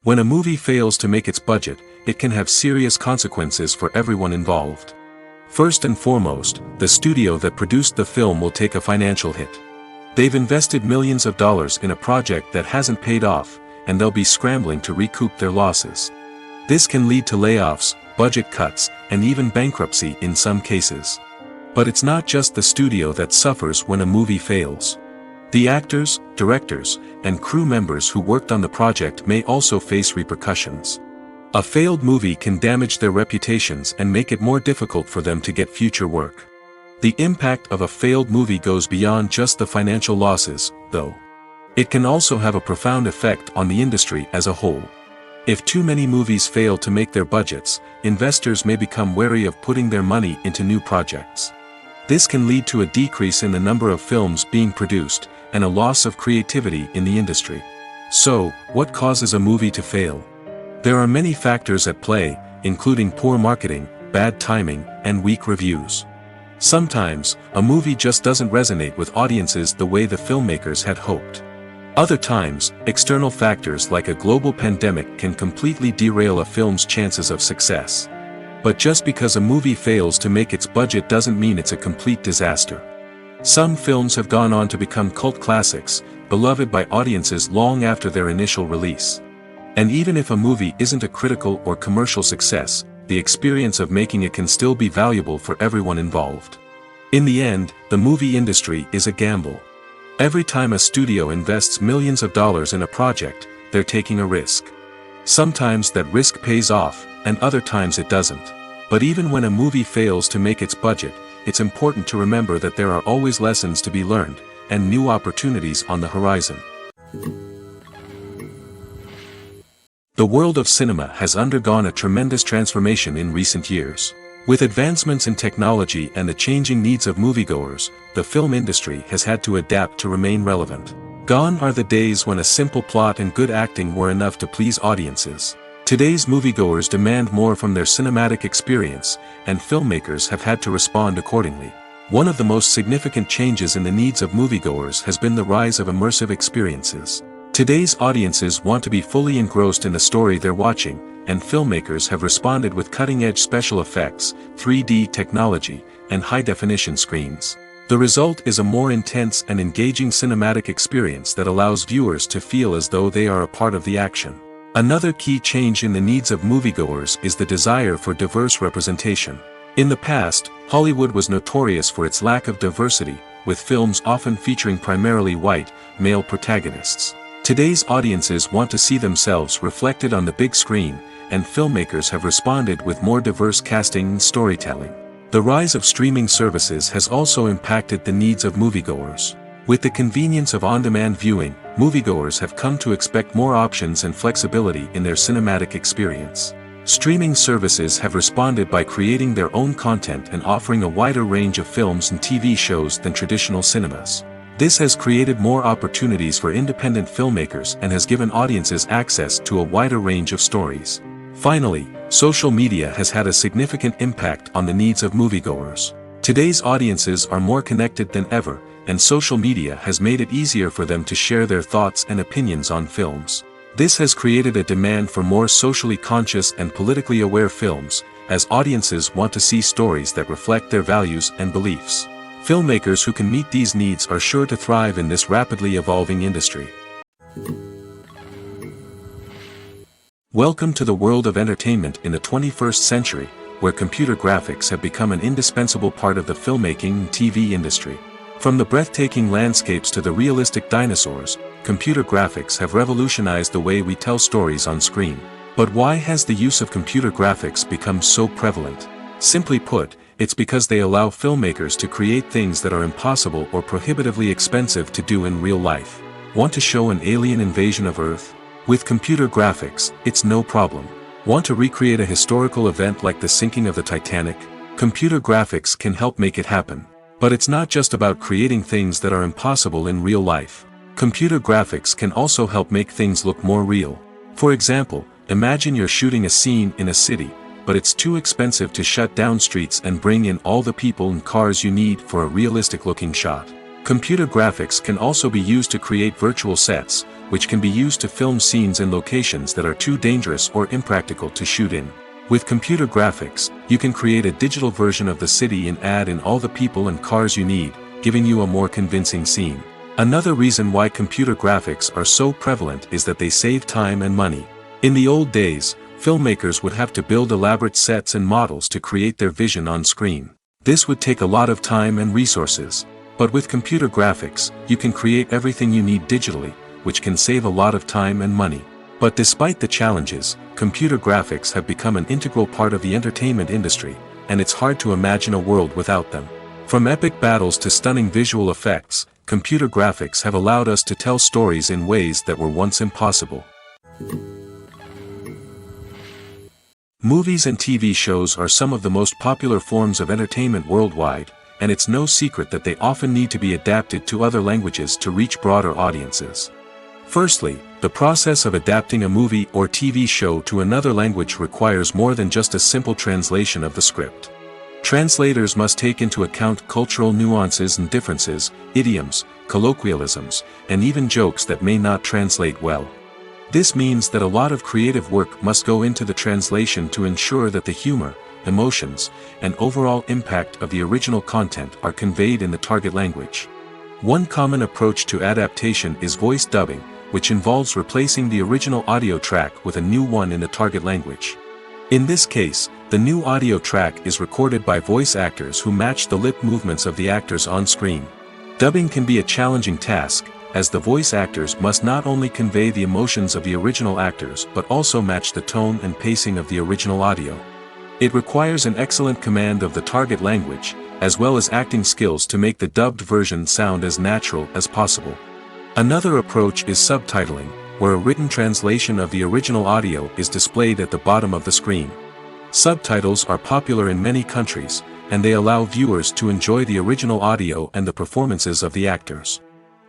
When a movie fails to make its budget, it can have serious consequences for everyone involved. First and foremost, the studio that produced the film will take a financial hit. They've invested millions of dollars in a project that hasn't paid off, and they'll be scrambling to recoup their losses. This can lead to layoffs, budget cuts, and even bankruptcy in some cases. But it's not just the studio that suffers when a movie fails. The actors, directors, and crew members who worked on the project may also face repercussions. A failed movie can damage their reputations and make it more difficult for them to get future work. The impact of a failed movie goes beyond just the financial losses, though. It can also have a profound effect on the industry as a whole. If too many movies fail to make their budgets, investors may become wary of putting their money into new projects. This can lead to a decrease in the number of films being produced, and a loss of creativity in the industry. So, what causes a movie to fail? There are many factors at play, including poor marketing, bad timing, and weak reviews. Sometimes, a movie just doesn't resonate with audiences the way the filmmakers had hoped. Other times, external factors like a global pandemic can completely derail a film's chances of success. But just because a movie fails to make its budget doesn't mean it's a complete disaster. Some films have gone on to become cult classics, beloved by audiences long after their initial release. And even if a movie isn't a critical or commercial success, the experience of making it can still be valuable for everyone involved. In the end, the movie industry is a gamble. Every time a studio invests millions of dollars in a project, they're taking a risk. Sometimes that risk pays off, and other times it doesn't. But even when a movie fails to make its budget, it's important to remember that there are always lessons to be learned, and new opportunities on the horizon. The world of cinema has undergone a tremendous transformation in recent years. With advancements in technology and the changing needs of moviegoers, the film industry has had to adapt to remain relevant. Gone are the days when a simple plot and good acting were enough to please audiences. Today's moviegoers demand more from their cinematic experience, and filmmakers have had to respond accordingly. One of the most significant changes in the needs of moviegoers has been the rise of immersive experiences. Today's audiences want to be fully engrossed in the story they're watching, and filmmakers have responded with cutting-edge special effects, 3D technology, and high-definition screens. The result is a more intense and engaging cinematic experience that allows viewers to feel as though they are a part of the action. Another key change in the needs of moviegoers is the desire for diverse representation. In the past, Hollywood was notorious for its lack of diversity, with films often featuring primarily white, male protagonists. Today's audiences want to see themselves reflected on the big screen, and filmmakers have responded with more diverse casting and storytelling. The rise of streaming services has also impacted the needs of moviegoers. With the convenience of on-demand viewing, moviegoers have come to expect more options and flexibility in their cinematic experience. Streaming services have responded by creating their own content and offering a wider range of films and TV shows than traditional cinemas. This has created more opportunities for independent filmmakers and has given audiences access to a wider range of stories. Finally, social media has had a significant impact on the needs of moviegoers. Today's audiences are more connected than ever, and social media has made it easier for them to share their thoughts and opinions on films. This has created a demand for more socially conscious and politically aware films, as audiences want to see stories that reflect their values and beliefs. Filmmakers who can meet these needs are sure to thrive in this rapidly evolving industry. Welcome to the world of entertainment in the 21st century, where computer graphics have become an indispensable part of the filmmaking and TV industry. From the breathtaking landscapes to the realistic dinosaurs, computer graphics have revolutionized the way we tell stories on screen. But why has the use of computer graphics become so prevalent? Simply put, it's because they allow filmmakers to create things that are impossible or prohibitively expensive to do in real life. Want to show an alien invasion of Earth? With computer graphics, it's no problem. Want to recreate a historical event like the sinking of the Titanic? Computer graphics can help make it happen. But it's not just about creating things that are impossible in real life. Computer graphics can also help make things look more real. For example, imagine you're shooting a scene in a city, but it's too expensive to shut down streets and bring in all the people and cars you need for a realistic-looking shot. Computer graphics can also be used to create virtual sets, which can be used to film scenes in locations that are too dangerous or impractical to shoot in. With computer graphics, you can create a digital version of the city and add in all the people and cars you need, giving you a more convincing scene. Another reason why computer graphics are so prevalent is that they save time and money. In the old days, filmmakers would have to build elaborate sets and models to create their vision on screen. This would take a lot of time and resources. But with computer graphics, you can create everything you need digitally, which can save a lot of time and money. But despite the challenges, computer graphics have become an integral part of the entertainment industry, and it's hard to imagine a world without them. From epic battles to stunning visual effects, computer graphics have allowed us to tell stories in ways that were once impossible. Movies and TV shows are some of the most popular forms of entertainment worldwide, and it's no secret that they often need to be adapted to other languages to reach broader audiences. Firstly, the process of adapting a movie or TV show to another language requires more than just a simple translation of the script. Translators must take into account cultural nuances and differences, idioms, colloquialisms, and even jokes that may not translate well. This means that a lot of creative work must go into the translation to ensure that the humor, emotions, and overall impact of the original content are conveyed in the target language. One common approach to adaptation is voice dubbing, which involves replacing the original audio track with a new one in the target language. In this case, the new audio track is recorded by voice actors who match the lip movements of the actors on screen. Dubbing can be a challenging task, as the voice actors must not only convey the emotions of the original actors but also match the tone and pacing of the original audio. It requires an excellent command of the target language, as well as acting skills to make the dubbed version sound as natural as possible. Another approach is subtitling, where a written translation of the original audio is displayed at the bottom of the screen. Subtitles are popular in many countries, and they allow viewers to enjoy the original audio and the performances of the actors.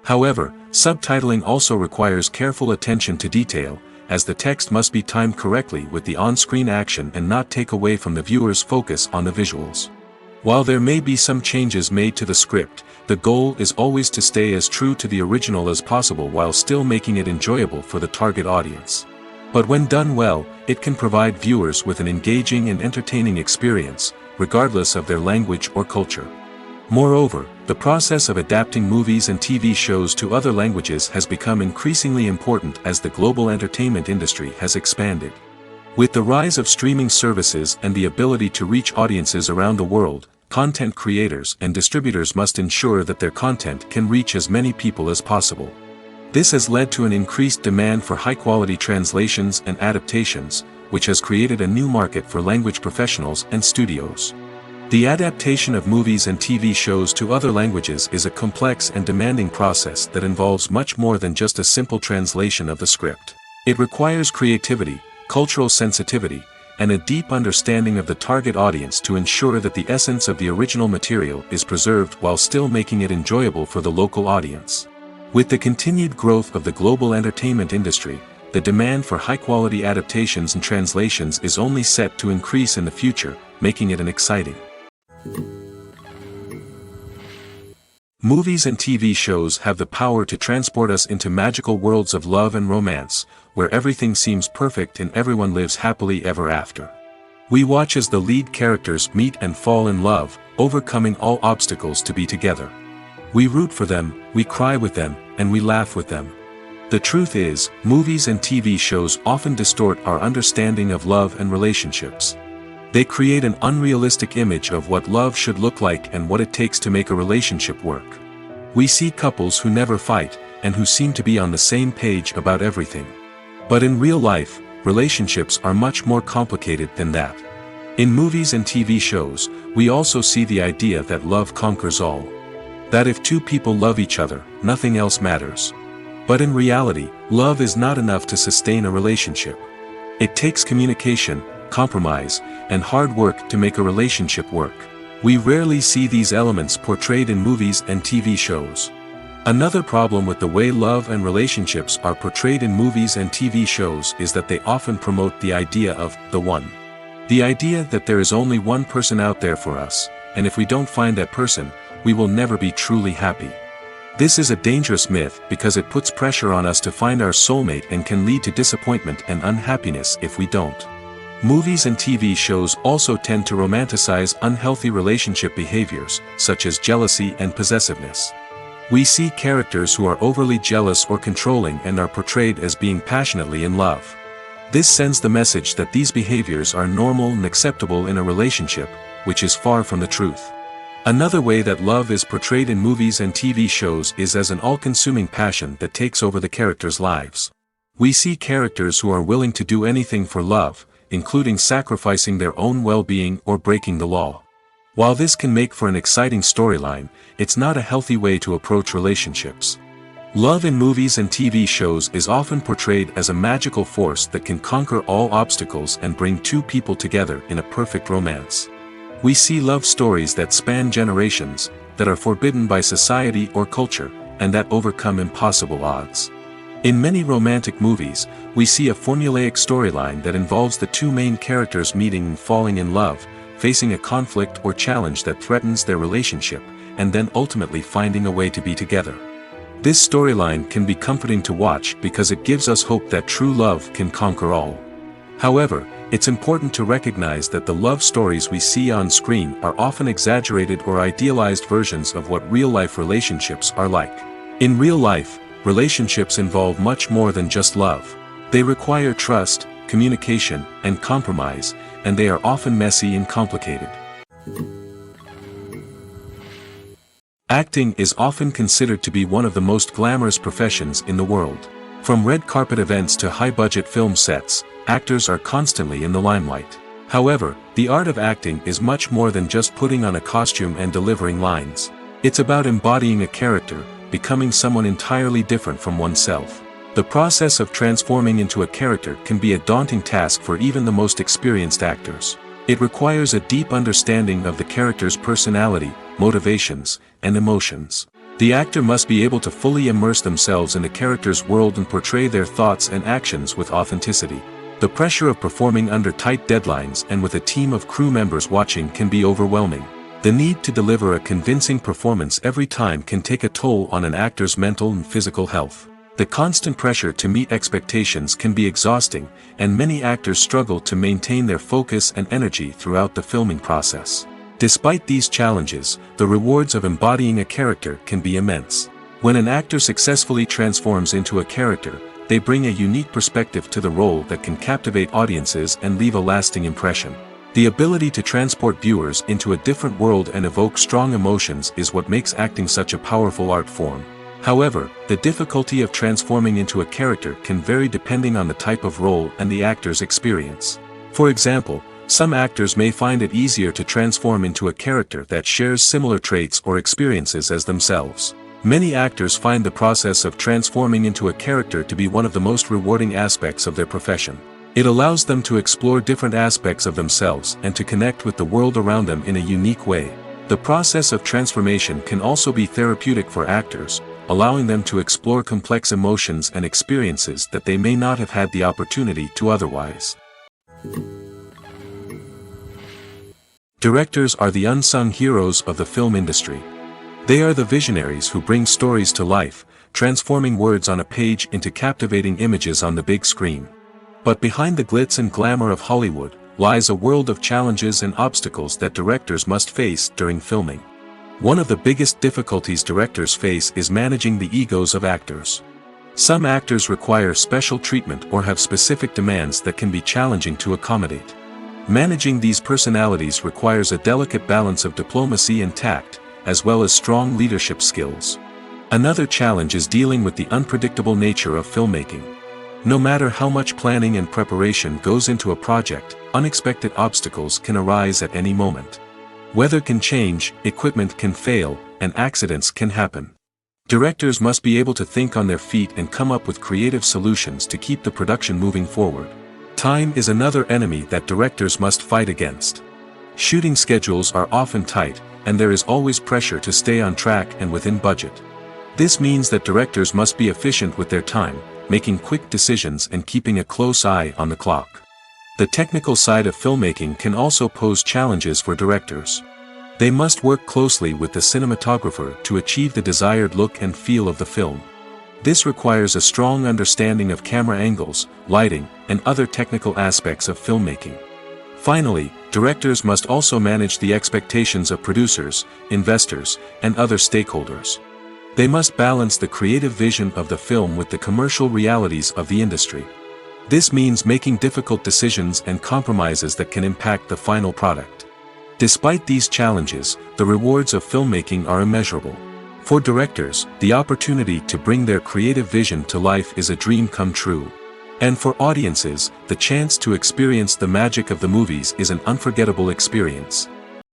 However, subtitling also requires careful attention to detail, as the text must be timed correctly with the on-screen action and not take away from the viewer's focus on the visuals. While there may be some changes made to the script, the goal is always to stay as true to the original as possible while still making it enjoyable for the target audience. But when done well, it can provide viewers with an engaging and entertaining experience, regardless of their language or culture. Moreover, the process of adapting movies and TV shows to other languages has become increasingly important as the global entertainment industry has expanded. With the rise of streaming services and the ability to reach audiences around the world, content creators and distributors must ensure that their content can reach as many people as possible. This has led to an increased demand for high-quality translations and adaptations, which has created a new market for language professionals and studios. The adaptation of movies and TV shows to other languages is a complex and demanding process that involves much more than just a simple translation of the script. It requires creativity, cultural sensitivity, and a deep understanding of the target audience to ensure that the essence of the original material is preserved while still making it enjoyable for the local audience. With the continued growth of the global entertainment industry, the demand for high-quality adaptations and translations is only set to increase in the future, making it an exciting. Movies and TV shows have the power to transport us into magical worlds of love and romance, where everything seems perfect and everyone lives happily ever after. We watch as the lead characters meet and fall in love, overcoming all obstacles to be together. We root for them, we cry with them, and we laugh with them. The truth is, movies and TV shows often distort our understanding of love and relationships. They create an unrealistic image of what love should look like and what it takes to make a relationship work. We see couples who never fight, and who seem to be on the same page about everything. But in real life, relationships are much more complicated than that. In movies and TV shows, we also see the idea that love conquers all. That if two people love each other, nothing else matters. But in reality, love is not enough to sustain a relationship. It takes communication, compromise, and hard work to make a relationship work. We rarely see these elements portrayed in movies and TV shows. Another problem with the way love and relationships are portrayed in movies and TV shows is that they often promote the idea of the one. The idea that there is only one person out there for us, and if we don't find that person, we will never be truly happy. This is a dangerous myth because it puts pressure on us to find our soulmate and can lead to disappointment and unhappiness if we don't. Movies and TV shows also tend to romanticize unhealthy relationship behaviors, such as jealousy and possessiveness. We see characters who are overly jealous or controlling and are portrayed as being passionately in love. This sends the message that these behaviors are normal and acceptable in a relationship, which is far from the truth. Another way that love is portrayed in movies and TV shows is as an all-consuming passion that takes over the characters' lives. We see characters who are willing to do anything for love, including sacrificing their own well-being or breaking the law. While this can make for an exciting storyline, it's not a healthy way to approach relationships. Love in movies and TV shows is often portrayed as a magical force that can conquer all obstacles and bring two people together in a perfect romance. We see love stories that span generations, that are forbidden by society or culture, and that overcome impossible odds. In many romantic movies, we see a formulaic storyline that involves the two main characters meeting and falling in love, facing a conflict or challenge that threatens their relationship, and then ultimately finding a way to be together. This storyline can be comforting to watch because it gives us hope that true love can conquer all. However, it's important to recognize that the love stories we see on screen are often exaggerated or idealized versions of what real-life relationships are like. In real life, relationships involve much more than just love. They require trust, communication, and compromise, and they are often messy and complicated. Acting is often considered to be one of the most glamorous professions in the world. From red carpet events to high-budget film sets, actors are constantly in the limelight. However, the art of acting is much more than just putting on a costume and delivering lines. It's about embodying a character, becoming someone entirely different from oneself. The process of transforming into a character can be a daunting task for even the most experienced actors. It requires a deep understanding of the character's personality, motivations, and emotions. The actor must be able to fully immerse themselves in the character's world and portray their thoughts and actions with authenticity. The pressure of performing under tight deadlines and with a team of crew members watching can be overwhelming. The need to deliver a convincing performance every time can take a toll on an actor's mental and physical health. The constant pressure to meet expectations can be exhausting, and many actors struggle to maintain their focus and energy throughout the filming process. Despite these challenges, the rewards of embodying a character can be immense. When an actor successfully transforms into a character, they bring a unique perspective to the role that can captivate audiences and leave a lasting impression. The ability to transport viewers into a different world and evoke strong emotions is what makes acting such a powerful art form. However, the difficulty of transforming into a character can vary depending on the type of role and the actor's experience. For example, some actors may find it easier to transform into a character that shares similar traits or experiences as themselves. Many actors find the process of transforming into a character to be one of the most rewarding aspects of their profession. It allows them to explore different aspects of themselves and to connect with the world around them in a unique way. The process of transformation can also be therapeutic for actors, allowing them to explore complex emotions and experiences that they may not have had the opportunity to otherwise. Directors are the unsung heroes of the film industry. They are the visionaries who bring stories to life, transforming words on a page into captivating images on the big screen. But behind the glitz and glamour of Hollywood lies a world of challenges and obstacles that directors must face during filming. One of the biggest difficulties directors face is managing the egos of actors. Some actors require special treatment or have specific demands that can be challenging to accommodate. Managing these personalities requires a delicate balance of diplomacy and tact, as well as strong leadership skills. Another challenge is dealing with the unpredictable nature of filmmaking. No matter how much planning and preparation goes into a project, unexpected obstacles can arise at any moment. Weather can change, equipment can fail, and accidents can happen. Directors must be able to think on their feet and come up with creative solutions to keep the production moving forward. Time is another enemy that directors must fight against. Shooting schedules are often tight, and there is always pressure to stay on track and within budget. This means that directors must be efficient with their time, making quick decisions and keeping a close eye on the clock. The technical side of filmmaking can also pose challenges for directors. They must work closely with the cinematographer to achieve the desired look and feel of the film. This requires a strong understanding of camera angles, lighting, and other technical aspects of filmmaking. Finally, directors must also manage the expectations of producers, investors, and other stakeholders. They must balance the creative vision of the film with the commercial realities of the industry. This means making difficult decisions and compromises that can impact the final product. Despite these challenges, the rewards of filmmaking are immeasurable. For directors, the opportunity to bring their creative vision to life is a dream come true. And for audiences, the chance to experience the magic of the movies is an unforgettable experience.